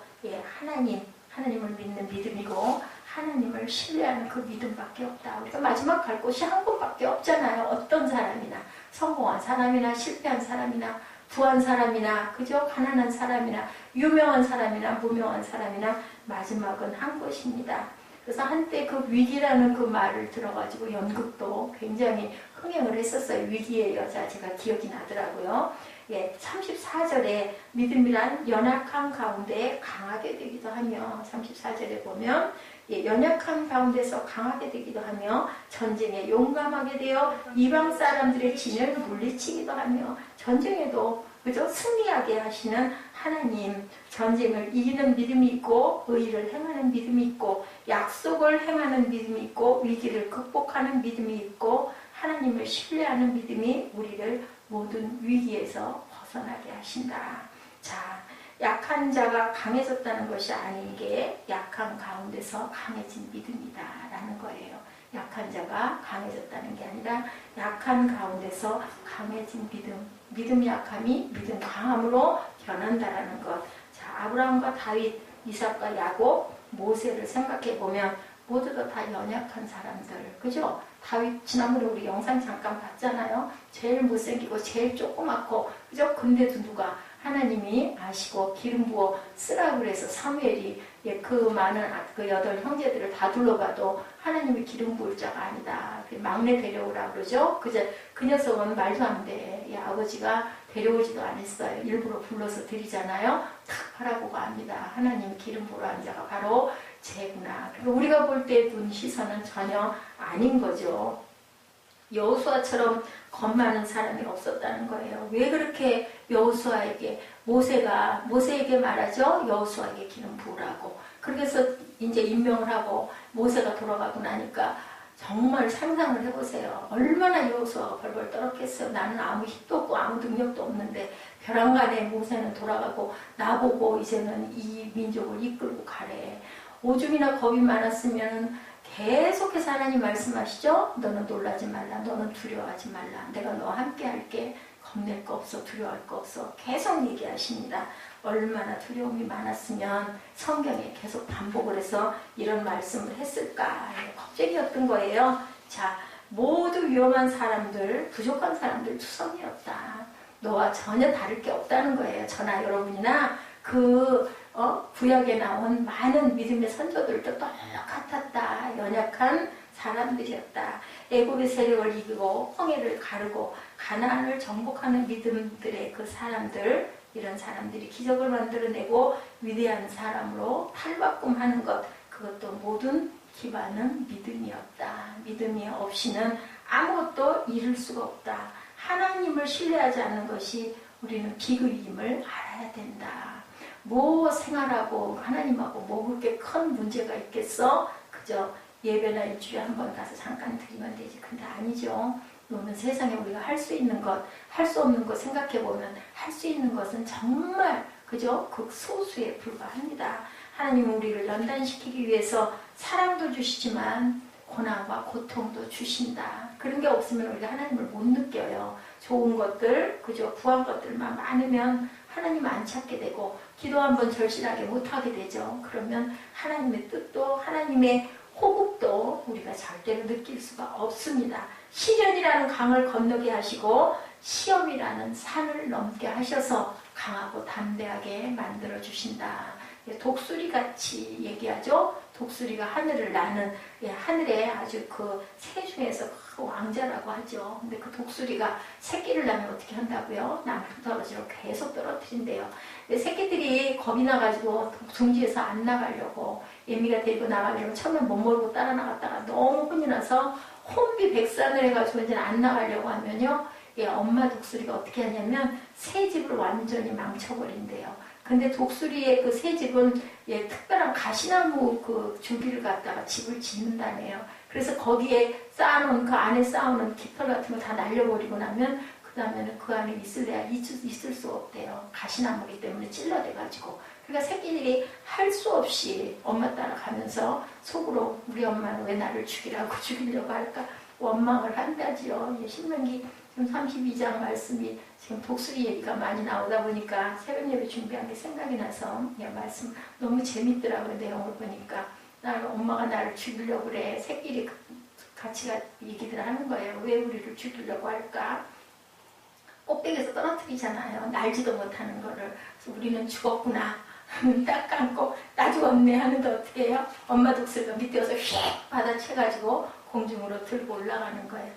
하나님을 믿는 믿음이고 하나님을 신뢰하는 그 믿음밖에 없다. 우리가 마지막 갈 곳이 한 곳밖에 없잖아요. 어떤 사람이나 성공한 사람이나 실패한 사람이나 부한 사람이나 그저 가난한 사람이나 유명한 사람이나 무명한 사람이나 마지막은 한 곳입니다. 그래서 한때 그 위기라는 그 말을 들어가지고 연극도 굉장히 흥행을 했었어요. 위기의 여자 제가 기억이 나더라고요. 예, 34절에 믿음이란 연약한 가운데 강하게 되기도 하며 34절에 보면 예, 연약한 가운데서 강하게 되기도 하며 전쟁에 용감하게 되어 이방 사람들의 진을 물리치기도 하며 전쟁에도 그저 승리하게 하시는 하나님, 전쟁을 이기는 믿음이 있고 의를 행하는 믿음이 있고 약속을 행하는 믿음이 있고 위기를 극복하는 믿음이 있고 하나님을 신뢰하는 믿음이 우리를 모든 위기에서 벗어나게 하신다. 자, 약한 자가 강해졌다는 것이 아니게 약한 가운데서 강해진 믿음이다 라는 거예요. 약한 자가 강해졌다는 게 아니라 약한 가운데서 강해진 믿음 약함이 믿음 강함으로 변한다라는 것. 자, 아브라함과 다윗, 이삭과 야곱, 모세를 생각해 보면 모두 다 연약한 사람들, 그죠? 다윗 지난번에 우리 영상 잠깐 봤잖아요. 제일 못생기고 제일 조그맣고 그죠? 근데도 누가 하나님이 아시고 기름 부어 쓰라고 그래서 사무엘이 그 많은 그 8 형제들을 다 둘러봐도 하나님이 기름 부을 자가 아니다. 막내 데려오라 그러죠. 그 녀석은 말도 안 돼. 아버지가 데려오지도 않았어요. 일부러 불러서 드리잖아요. 탁 하라고 합니다. 하나님이 기름 부으라 한 자가 바로 쟤구나. 우리가 볼 때 눈 시선은 전혀 아닌 거죠. 여호수아처럼 겁 많은 사람이 없었다는 거예요. 왜 그렇게 여호수아에게 모세에게 말하죠? 여호수아에게 기름 부으라고. 그래서 이제 임명을 하고 모세가 돌아가고 나니까 정말 상상을 해보세요. 얼마나 여호수아가 벌벌 떨었겠어요. 나는 아무 힘도 없고 아무 능력도 없는데 벼랑간에 모세는 돌아가고 나보고 이제는 이 민족을 이끌고 가래. 오줌이나 겁이 많았으면 계속해서 하나님 말씀하시죠. 너는 놀라지 말라. 너는 두려워하지 말라. 내가 너와 함께 할게. 겁낼 거 없어. 두려워할 거 없어. 계속 얘기하십니다. 얼마나 두려움이 많았으면 성경에 계속 반복을 해서 이런 말씀을 했을까. 걱정이었던 거예요. 자, 모두 위험한 사람들, 부족한 사람들 투성이었다. 너와 전혀 다를 게 없다는 거예요. 저나 여러분이나 구약에 나온 많은 믿음의 선조들도 똑같았다. 연약한 사람들이었다. 애국의 세력을 이기고 홍해를 가르고 가나안을 정복하는 믿음들의 그 사람들, 이런 사람들이 기적을 만들어내고 위대한 사람으로 탈바꿈하는 것, 그것도 모든 기반은 믿음이었다. 믿음이 없이는 아무것도 이룰 수가 없다. 하나님을 신뢰하지 않는 것이 우리는 비극임을 알아야 된다. 뭐 생활하고 하나님하고 뭐 그렇게 큰 문제가 있겠어? 그저 예배나 일주일에 한 번 가서 잠깐 드리면 되지. 근데 아니죠. 너는 세상에 우리가 할 수 있는 것, 할 수 없는 것 생각해보면 할 수 있는 것은 정말 그저 극소수에 불과합니다. 하나님은 우리를 연단시키기 위해서 사랑도 주시지만 고난과 고통도 주신다. 그런 게 없으면 우리가 하나님을 못 느껴요. 좋은 것들, 그저 부한 것들만 많으면 하나님 안 찾게 되고 기도 한번 절실하게 못하게 되죠. 그러면 하나님의 뜻도 하나님의 호흡도 우리가 절대로 느낄 수가 없습니다. 시련이라는 강을 건너게 하시고 시험이라는 산을 넘게 하셔서 강하고 담대하게 만들어 주신다. 독수리같이 얘기하죠. 독수리가 하늘을 나는, 하늘에 아주 그 새 중에서 그 왕자라고 하죠. 근데 그 독수리가 새끼를 낳으면 어떻게 한다고요? 나무떨어지로 계속 떨어뜨린대요. 근데 새끼들이 겁이 나가지고 둥지에서 안 나가려고, 예미가 데리고 나가려면 처음엔 못 모르고 따라 나갔다가 너무 혼이 나서 혼비백산을 해가지고 이제 안 나가려고 하면요, 엄마 독수리가 어떻게 하냐면 새 집을 완전히 망쳐버린대요. 근데 독수리의 그 새 집은 특별한 가시나무 그 줄기를 갖다가 집을 짓는다네요. 그래서 거기에 쌓아놓은, 그 안에 쌓아놓은 깃털 같은 거 다 날려버리고 나면 그 다음에는 그 안에 있을 수 없대요. 가시나무기 때문에 찔러대가지고. 그러니까 새끼들이 할 수 없이 엄마 따라가면서 속으로 우리 엄마는 왜 나를 죽이려고 할까 원망을 한다지요. 신명기 32장 말씀이 지금 독수리 얘기가 많이 나오다 보니까 새벽 예배 준비한 게 생각이 나서 말씀 너무 재밌더라고요. 내용을 보니까 엄마가 나를 죽이려고 그래. 새끼리 같이 얘기들 하는 거예요. 왜 우리를 죽이려고 할까? 꼭대기에서 떨어뜨리잖아요. 날지도 못하는 거를. 그래서 우리는 죽었구나. 딱 감고 나 죽었네 하는데 어떻게 해요? 엄마 독수리가 밑에 와서 휙 받아채가지고 공중으로 들고 올라가는 거예요.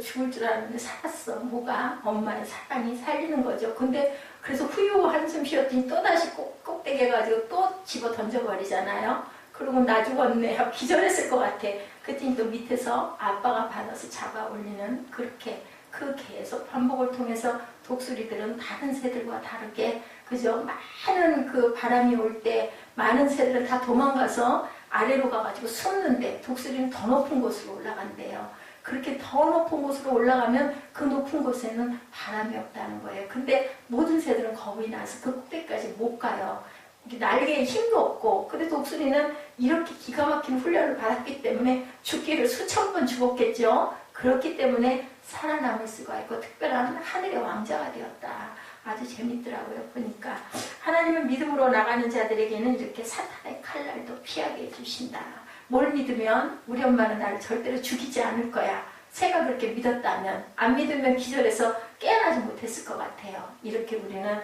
죽을 줄 알았는데 살았어. 뭐가? 엄마의 사랑이 살리는 거죠. 근데 그래서 후유 한숨 쉬었더니 또다시 꼭대기 해가지고 또 집어 던져버리잖아요. 그러고 나 죽었네 하고 기절했을 것 같아. 그랬더니 또 밑에서 아빠가 받아서 잡아 올리는, 그렇게 그 계속 반복을 통해서 독수리들은 다른 새들과 다르게, 그죠? 많은 그 바람이 올 때 많은 새들은 다 도망가서 아래로 가가지고 숨는데 독수리는 더 높은 곳으로 올라간대요. 그렇게 더 높은 곳으로 올라가면 그 높은 곳에는 바람이 없다는 거예요. 근데 모든 새들은 겁이 나서 그 꼭대기까지 못 가요. 날개에 힘도 없고. 근데 독수리는 이렇게 기가 막힌 훈련을 받았기 때문에 죽기를 수천 번 죽었겠죠. 그렇기 때문에 살아남을 수가 있고 특별한 하늘의 왕자가 되었다. 아주 재밌더라고요. 보니까 하나님은 믿음으로 나가는 자들에게는 이렇게 사탄의 칼날도 피하게 해주신다. 뭘 믿으면 우리 엄마는 나를 절대로 죽이지 않을 거야. 새가 그렇게 믿었다면, 안 믿으면 기절해서 깨어나지 못했을 것 같아요. 이렇게 우리는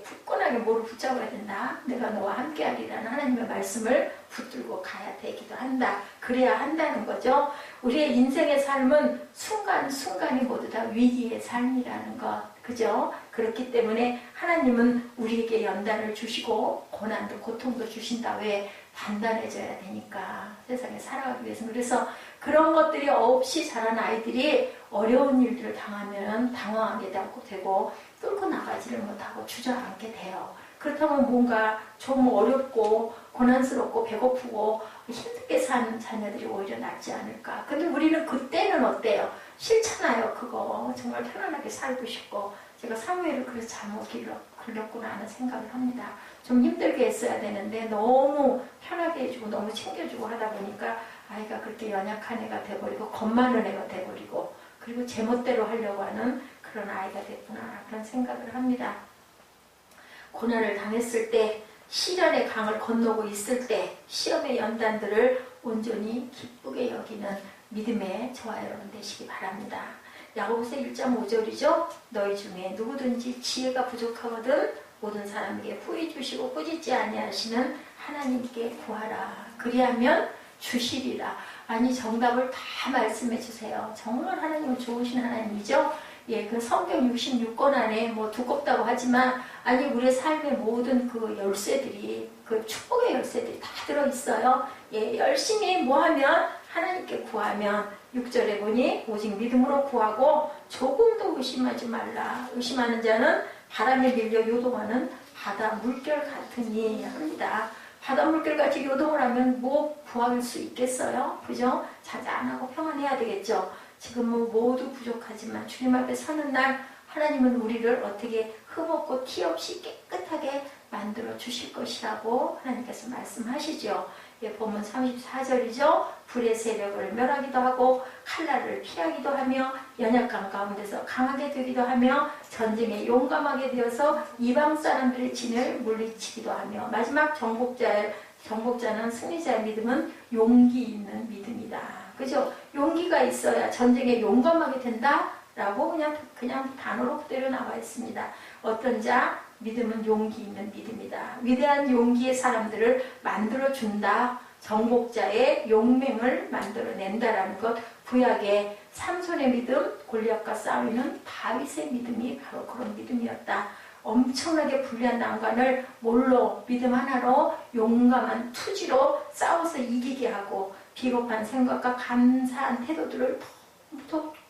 굳건하게 뭐를 붙잡아야 된다. 내가 너와 함께하리라는 하나님의 말씀을 붙들고 가야 되기도 한다. 그래야 한다는 거죠. 우리의 인생의 삶은 순간순간이 모두 다 위기의 삶이라는 것. 그죠? 그렇기 때문에 하나님은 우리에게 연단을 주시고 고난도 고통도 주신다. 왜? 단단해져야 되니까. 세상에 살아가기 위해서는. 그래서 그런 것들이 없이 자란 아이들이 어려운 일들을 당하면 당황하게 되고 뚫고 나가지를 못하고 주저앉게 돼요. 그렇다면 뭔가 좀 어렵고 고난스럽고 배고프고 힘들게 사는 자녀들이 오히려 낫지 않을까. 근데 우리는 그때는 어때요? 싫잖아요. 그거 정말 편안하게 살고 싶고. 제가 사무엘을 그래서 잘못 길렀구나 하는 생각을 합니다. 좀 힘들게 했어야 되는데 너무 편하게 해주고 너무 챙겨주고 하다 보니까 아이가 그렇게 연약한 애가 돼버리고 겁 많은 애가 돼버리고, 그리고 제멋대로 하려고 하는 그런 아이가 됐구나 그런 생각을 합니다. 고난을 당했을 때, 시련의 강을 건너고 있을 때 시험의 연단들을 온전히 기쁘게 여기는 믿음의 저와 여러분 되시기 바랍니다. 야고보서 1장 5절이죠. 너희 중에 누구든지 지혜가 부족하거든 모든 사람에게 후히 주시고 꾸짖지 아니하시는 하나님께 구하라. 그리하면 주시리라. 아니 정답을 다 말씀해 주세요. 정말 하나님은 좋으신 하나님이죠. 그 성경 66권 안에 뭐 두껍다고 하지만 아니 우리의 삶의 모든 그 열쇠들이, 그 축복의 열쇠들이 다 들어있어요. 열심히 뭐 하면, 하나님께 구하면 6절에 보니 오직 믿음으로 구하고 조금도 의심하지 말라. 의심하는 자는 바람에 밀려 요동하는 바다 물결 같으니 합니다. 바다 물결같이 요동을 하면 뭐 구할 수 있겠어요? 그죠? 자잘하고 평안해야 되겠죠. 지금은 모두 부족하지만 주님 앞에 서는 날 하나님은 우리를 어떻게 흠없고 티 없이 깨끗하게 만들어 주실 것이라고 하나님께서 말씀하시죠. 예, 본문 34절이죠. 불의 세력을 멸하기도 하고 칼날을 피하기도 하며 연약한 가운데서 강하게 되기도 하며 전쟁에 용감하게 되어서 이방 사람들의 진을 물리치기도 하며 마지막 정복자는 승리자의 믿음은 용기 있는 믿음이다. 그죠? 용기가 있어야 전쟁에 용감하게 된다 라고 그냥 단어로 그대로 나와 있습니다. 어떤 자? 믿음은 용기 있는 믿음이다. 위대한 용기의 사람들을 만들어준다. 정복자의 용맹을 만들어낸다라는 것. 구약의 삼손의 믿음, 골리앗과 싸우는 다윗의 믿음이 바로 그런 믿음이었다. 엄청나게 불리한 난관을 뭘로? 믿음 하나로 용감한 투지로 싸워서 이기게 하고 비겁한 생각과 감사한 태도들을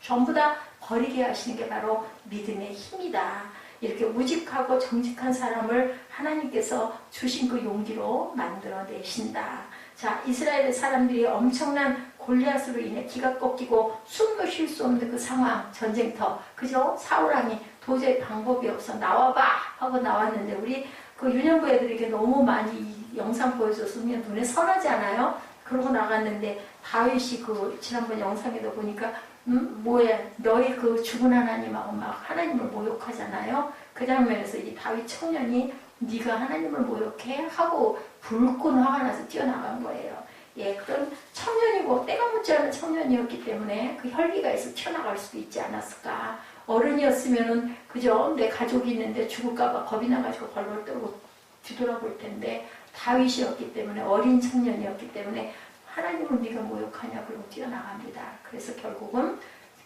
전부 다 버리게 하시는 게 바로 믿음의 힘이다. 이렇게 우직하고 정직한 사람을 하나님께서 주신 그 용기로 만들어내신다. 자, 이스라엘의 사람들이 엄청난 골리앗으로 인해 기가 꺾이고 숨도 쉴 수 없는 그 상황, 전쟁터. 그죠? 사울왕이 도저히 방법이 없어 나와봐 하고 나왔는데 우리 그 유년부 애들에게 너무 많이 이 영상 보여줘서 그냥 눈에 선하지 않아요? 그러고 나갔는데 다윗이 그 지난번 영상에도 보니까 뭐해 너희 그 죽은 하나님하고 막 하나님을 모욕하잖아요. 그 장면에서 이 다윗 청년이 네가 하나님을 모욕해? 하고 불끈 화가 나서 뛰어나간 거예요. 예, 그런 청년이고 때가 묻지 않은 청년이었기 때문에 그 혈기가 있어 튀어나갈 수도 있지 않았을까. 어른이었으면은 그죠? 내 가족이 있는데 죽을까봐 겁이 나가지고 벌벌 떨고 뒤돌아볼 텐데 다윗이었기 때문에 어린 청년이었기 때문에 하나님을 네가 모욕하냐 그러고 뛰어나갑니다. 그래서 결국은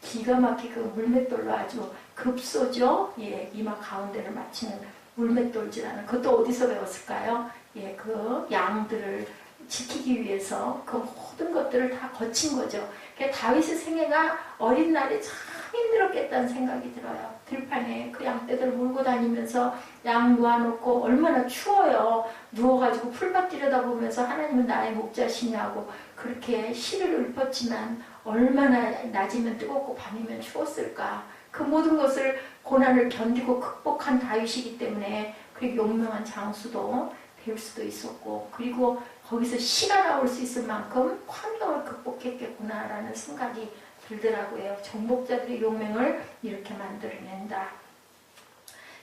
기가 막히게 그 물맷돌로 아주 급소죠. 예, 이마 가운데를 맞추는 물맷돌질하는 그것도 어디서 배웠을까요? 예, 그 양들을 지키기 위해서 그 모든 것들을 다 거친 거죠. 그러니까 다윗의 생애가 어린 날이 참 힘들었겠다는 생각이 들어요. 들판에 그 양떼들을 몰고 다니면서 양 놓아놓고 얼마나 추워요. 누워가지고 풀밭 들여다보면서 하나님은 나의 목자시냐고 그렇게 시를 읊었지만 얼마나 낮이면 뜨겁고 밤이면 추웠을까. 그 모든 것을 고난을 견디고 극복한 다윗이기 때문에 그 용맹한 장수도 배울 수도 있었고 그리고 거기서 시가 나올 수 있을 만큼 환경을 극복했겠구나라는 생각이 들더라고요. 정복자들의 용맹을 이렇게 만들어낸다.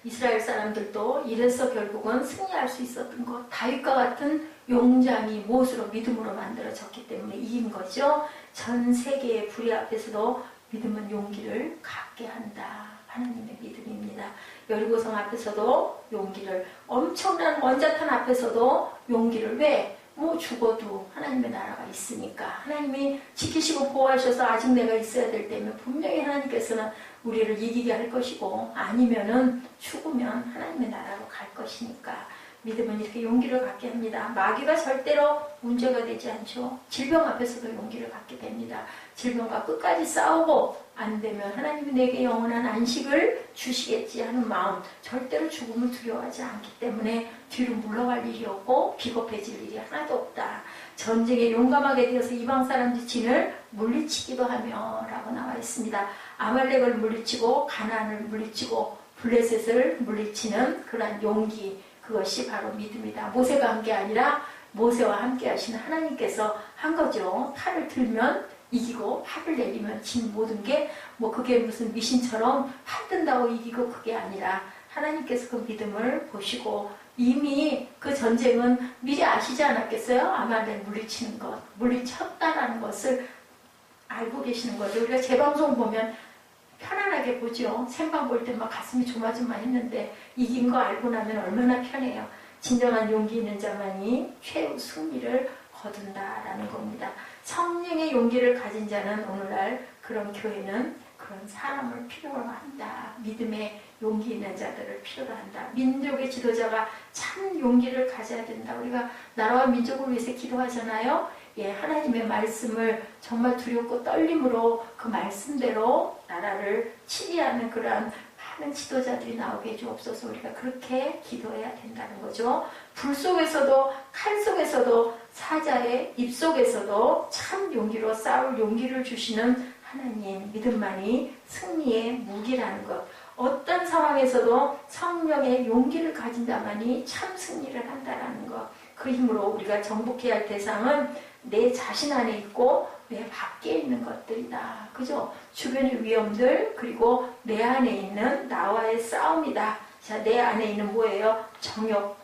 이스라엘 사람들도 이래서 결국은 승리할 수 있었던 것. 다윗과 같은 용장이 무엇으로? 믿음으로 만들어졌기 때문에 이긴 거죠. 전 세계의 불의 앞에서도 믿음은 용기를 갖게 한다. 하나님의 믿음입니다. 여리고성 앞에서도 용기를, 엄청난 원자탄 앞에서도 용기를. 왜? 뭐 죽어도 하나님의 나라가 있으니까 하나님이 지키시고 보호하셔서 아직 내가 있어야 될 때면 분명히 하나님께서는 우리를 이기게 할 것이고 아니면은 죽으면 하나님의 나라로 갈 것이니까 믿음은 이렇게 용기를 갖게 합니다. 마귀가 절대로 문제가 되지 않죠. 질병 앞에서도 용기를 갖게 됩니다. 질병과 끝까지 싸우고 안 되면 하나님이 내게 영원한 안식을 주시겠지 하는 마음, 절대로 죽음을 두려워하지 않기 때문에 뒤로 물러갈 일이 없고 비겁해질 일이 하나도 없다. 전쟁에 용감하게 되어서 이방 사람들 진을 물리치기도 하며 라고 나와 있습니다. 아말렉을 물리치고 가나안을 물리치고 블레셋을 물리치는 그러한 용기, 그것이 바로 믿음이다. 모세가 한 게 아니라 모세와 함께 하시는 하나님께서 한 거죠. 팔을 들면 이기고 팔을 내리면 진 모든 게 뭐 그게 무슨 미신처럼 팔 든다고 이기고 그게 아니라 하나님께서 그 믿음을 보시고 이미 그 전쟁은 미리 아시지 않았겠어요? 아말렉 물리치는 것, 물리쳤다라는 것을 알고 계시는 거죠. 우리가 재방송 보면 편안하게 보죠. 생방 볼 때 막 가슴이 조마조마했는데 이긴 거 알고 나면 얼마나 편해요. 진정한 용기 있는 자만이 최후 승리를 거둔다라는 겁니다. 성령의 용기를 가진 자는 오늘날 그런 교회는 그런 사람을 필요로 한다. 믿음의 용기 있는 자들을 필요로 한다. 민족의 지도자가 참 용기를 가져야 된다. 우리가 나라와 민족을 위해서 기도하잖아요. 예, 하나님의 말씀을 정말 두렵고 떨림으로 그 말씀대로 나라를 치리하는 그러한 많은 지도자들이 나오게 해주옵소서. 우리가 그렇게 기도해야 된다는 거죠. 불 속에서도 칼 속에서도 사자의 입 속에서도 참 용기로 싸울 용기를 주시는 하나님, 믿음만이 승리의 무기라는 것. 어떤 상황에서도 성령의 용기를 가진다만이 참 승리를 한다는 것. 그 힘으로 우리가 정복해야 할 대상은 내 자신 안에 있고 내 밖에 있는 것들이다. 그죠? 주변의 위험들, 그리고 내 안에 있는 나와의 싸움이다. 자, 내 안에 있는 뭐예요? 정욕,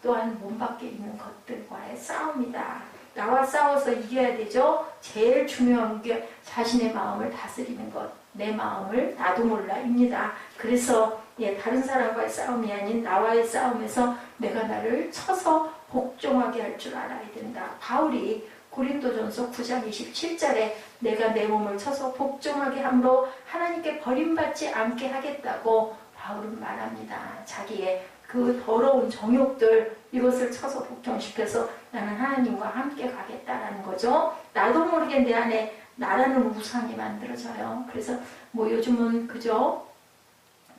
또한 몸 밖에 있는 것들과의 싸움이다. 나와 싸워서 이겨야 되죠. 제일 중요한 게 자신의 마음을 다스리는 것. 내 마음을 나도 몰라입니다. 그래서 다른 사람과의 싸움이 아닌 나와의 싸움에서 내가 나를 쳐서 복종하게 할 줄 알아야 된다. 바울이 고린도전서 9장 27절에 내가 내 몸을 쳐서 복종하게 함으로 하나님께 버림받지 않게 하겠다고 바울은 말합니다. 자기의 그 더러운 정욕들, 이것을 쳐서 복종시켜서 나는 하나님과 함께 가겠다라는 거죠. 나도 모르게 내 안에 나라는 우상이 만들어져요. 그래서 요즘은 그죠?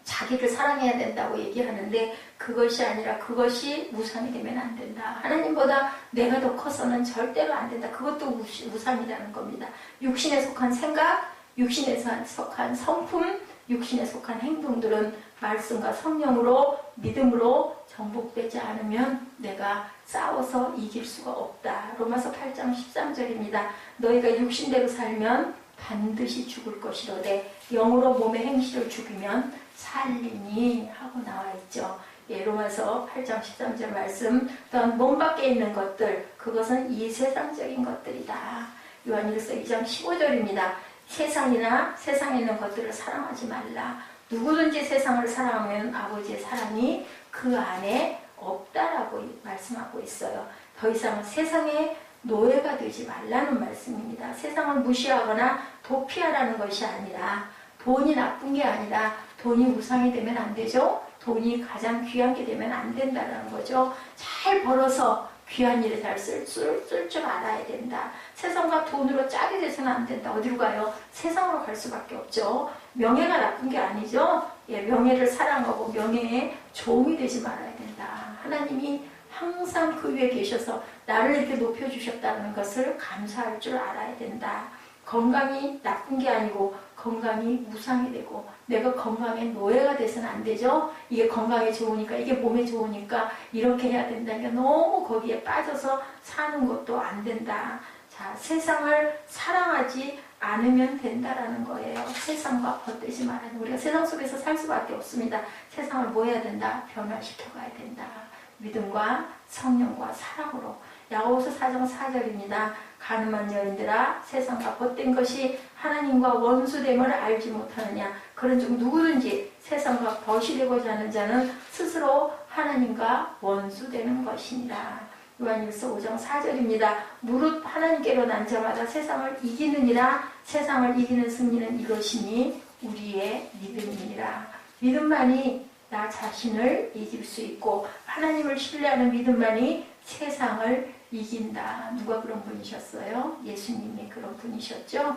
자기를 사랑해야 된다고 얘기하는데 그것이 아니라 그것이 우상이 되면 안 된다. 하나님보다 내가 더 커서는 절대로 안 된다. 그것도 우상이라는 겁니다. 육신에 속한 생각, 육신에 속한 성품, 육신에 속한 행동들은 말씀과 성령으로 믿음으로 정복되지 않으면 내가 싸워서 이길 수가 없다. 로마서 8장 13절입니다. 너희가 육신대로 살면 반드시 죽을 것이로되 영으로 몸의 행실을 죽이면 살리니 하고 나와 있죠. 로마서 8장 13절 말씀. 또한 몸 밖에 있는 것들, 그것은 이 세상적인 것들이다. 요한일서 2장 15절입니다. 세상이나 세상에 있는 것들을 사랑하지 말라. 누구든지 세상을 사랑하면 아버지의 사랑이 그 안에 없다라고 말씀하고 있어요. 더 이상 세상의 노예가 되지 말라는 말씀입니다. 세상을 무시하거나 도피하라는 것이 아니라, 돈이 나쁜 게 아니라 돈이 우상이 되면 안 되죠. 돈이 가장 귀한 게 되면 안 된다는 거죠. 잘 벌어서 귀한 일에 잘 쓸 줄 알아야 된다. 세상과 돈으로 짝이 돼서는 안 된다. 어디로 가요? 세상으로 갈 수밖에 없죠. 명예가 나쁜 게 아니죠. 명예를 사랑하고 명예의 종이 되지 말아야 된다. 하나님이 항상 그 위에 계셔서 나를 이렇게 높여주셨다는 것을 감사할 줄 알아야 된다. 건강이 나쁜 게 아니고 건강이 우상이 되고 내가 건강의 노예가 돼서는 안 되죠. 이게 건강에 좋으니까, 이게 몸에 좋으니까 이렇게 해야 된다. 그러니까 너무 거기에 빠져서 사는 것도 안 된다. 자, 세상을 사랑하지 않으면 된다라는 거예요. 세상과 벗되지 말아야 된다. 우리가 세상 속에서 살 수밖에 없습니다. 세상을 뭐 해야 된다? 변화시켜가야 된다. 믿음과 성령과 사랑으로. 야고보서 4장 4절입니다. 가늠한 여인들아, 세상과 벗된 것이 하나님과 원수됨을 알지 못하느냐. 그런즉 누구든지 세상과 벗이 되고자 하는 자는 스스로 하나님과 원수되는 것이니라. 요한일서 5장 4절입니다. 무릇 하나님께로 난 자마다 세상을 이기느니라. 세상을 이기는 승리는 이것이니 우리의 믿음이니라. 믿음만이 나 자신을 이길 수 있고 하나님을 신뢰하는 믿음만이 세상을 이긴다. 누가 그런 분이셨어요? 예수님이 그런 분이셨죠?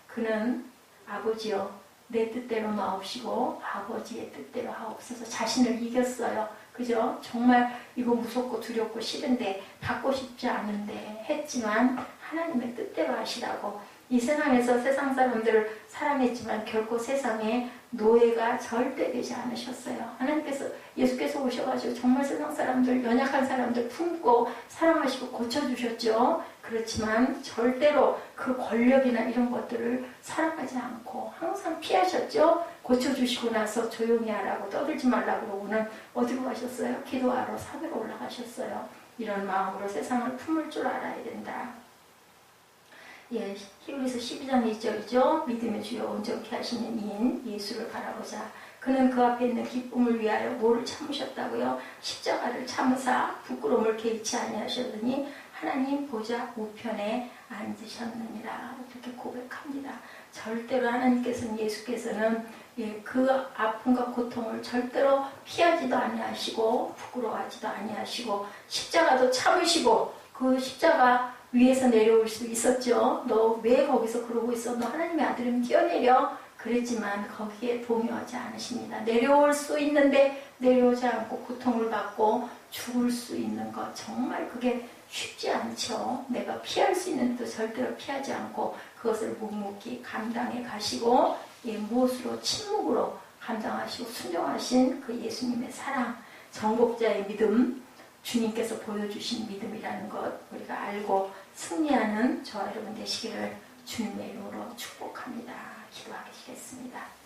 그는 아버지여 내 뜻대로 마옵시고 아버지의 뜻대로 하옵소서. 자신을 이겼어요. 그죠? 정말 이거 무섭고 두렵고 싫은데, 받고 싶지 않은데 했지만 하나님의 뜻대로 하시라고. 이 세상에서 세상 사람들을 사랑했지만 결코 세상에 노예가 절대 되지 않으셨어요. 하나님께서, 예수께서 오셔가지고 정말 세상 사람들, 연약한 사람들 품고 사랑하시고 고쳐주셨죠. 그렇지만 절대로 그 권력이나 이런 것들을 사랑하지 않고 항상 피하셨죠. 고쳐주시고 나서 조용히 하라고, 떠들지 말라고 그러고는 어디로 가셨어요? 기도하러 산으로 올라가셨어요. 이런 마음으로 세상을 품을 줄 알아야 된다. 히브리서 12장 2절이죠. 믿음의 주여 온전케 하시는 이인 예수를 바라보자. 그는 그 앞에 있는 기쁨을 위하여 뭐를 참으셨다고요? 십자가를 참으사 부끄러움을 개의치 아니하셨더니 하나님 보좌 우편에 앉으셨느니라. 이렇게 고백합니다. 절대로 하나님께서는, 예수께서는 그 아픔과 고통을 절대로 피하지도 아니하시고 부끄러워하지도 아니하시고 십자가도 참으시고, 그 십자가 위에서 내려올 수 있었죠. 너 왜 거기서 그러고 있어? 너 하나님의 아들이면 뛰어내려. 그랬지만 거기에 동요하지 않으십니다. 내려올 수 있는데 내려오지 않고 고통을 받고 죽을 수 있는 것, 정말 그게 쉽지 않죠. 내가 피할 수 있는 또 절대로 피하지 않고 그것을 묵묵히 감당해 가시고 무엇으로 침묵으로 감당하시고 순종하신 그 예수님의 사랑, 정복자의 믿음, 주님께서 보여주신 믿음이라는 것 우리가 알고 승리하는 저와 여러분 되시기를 주님의 이름으로 축복합니다. 기도하겠습니다.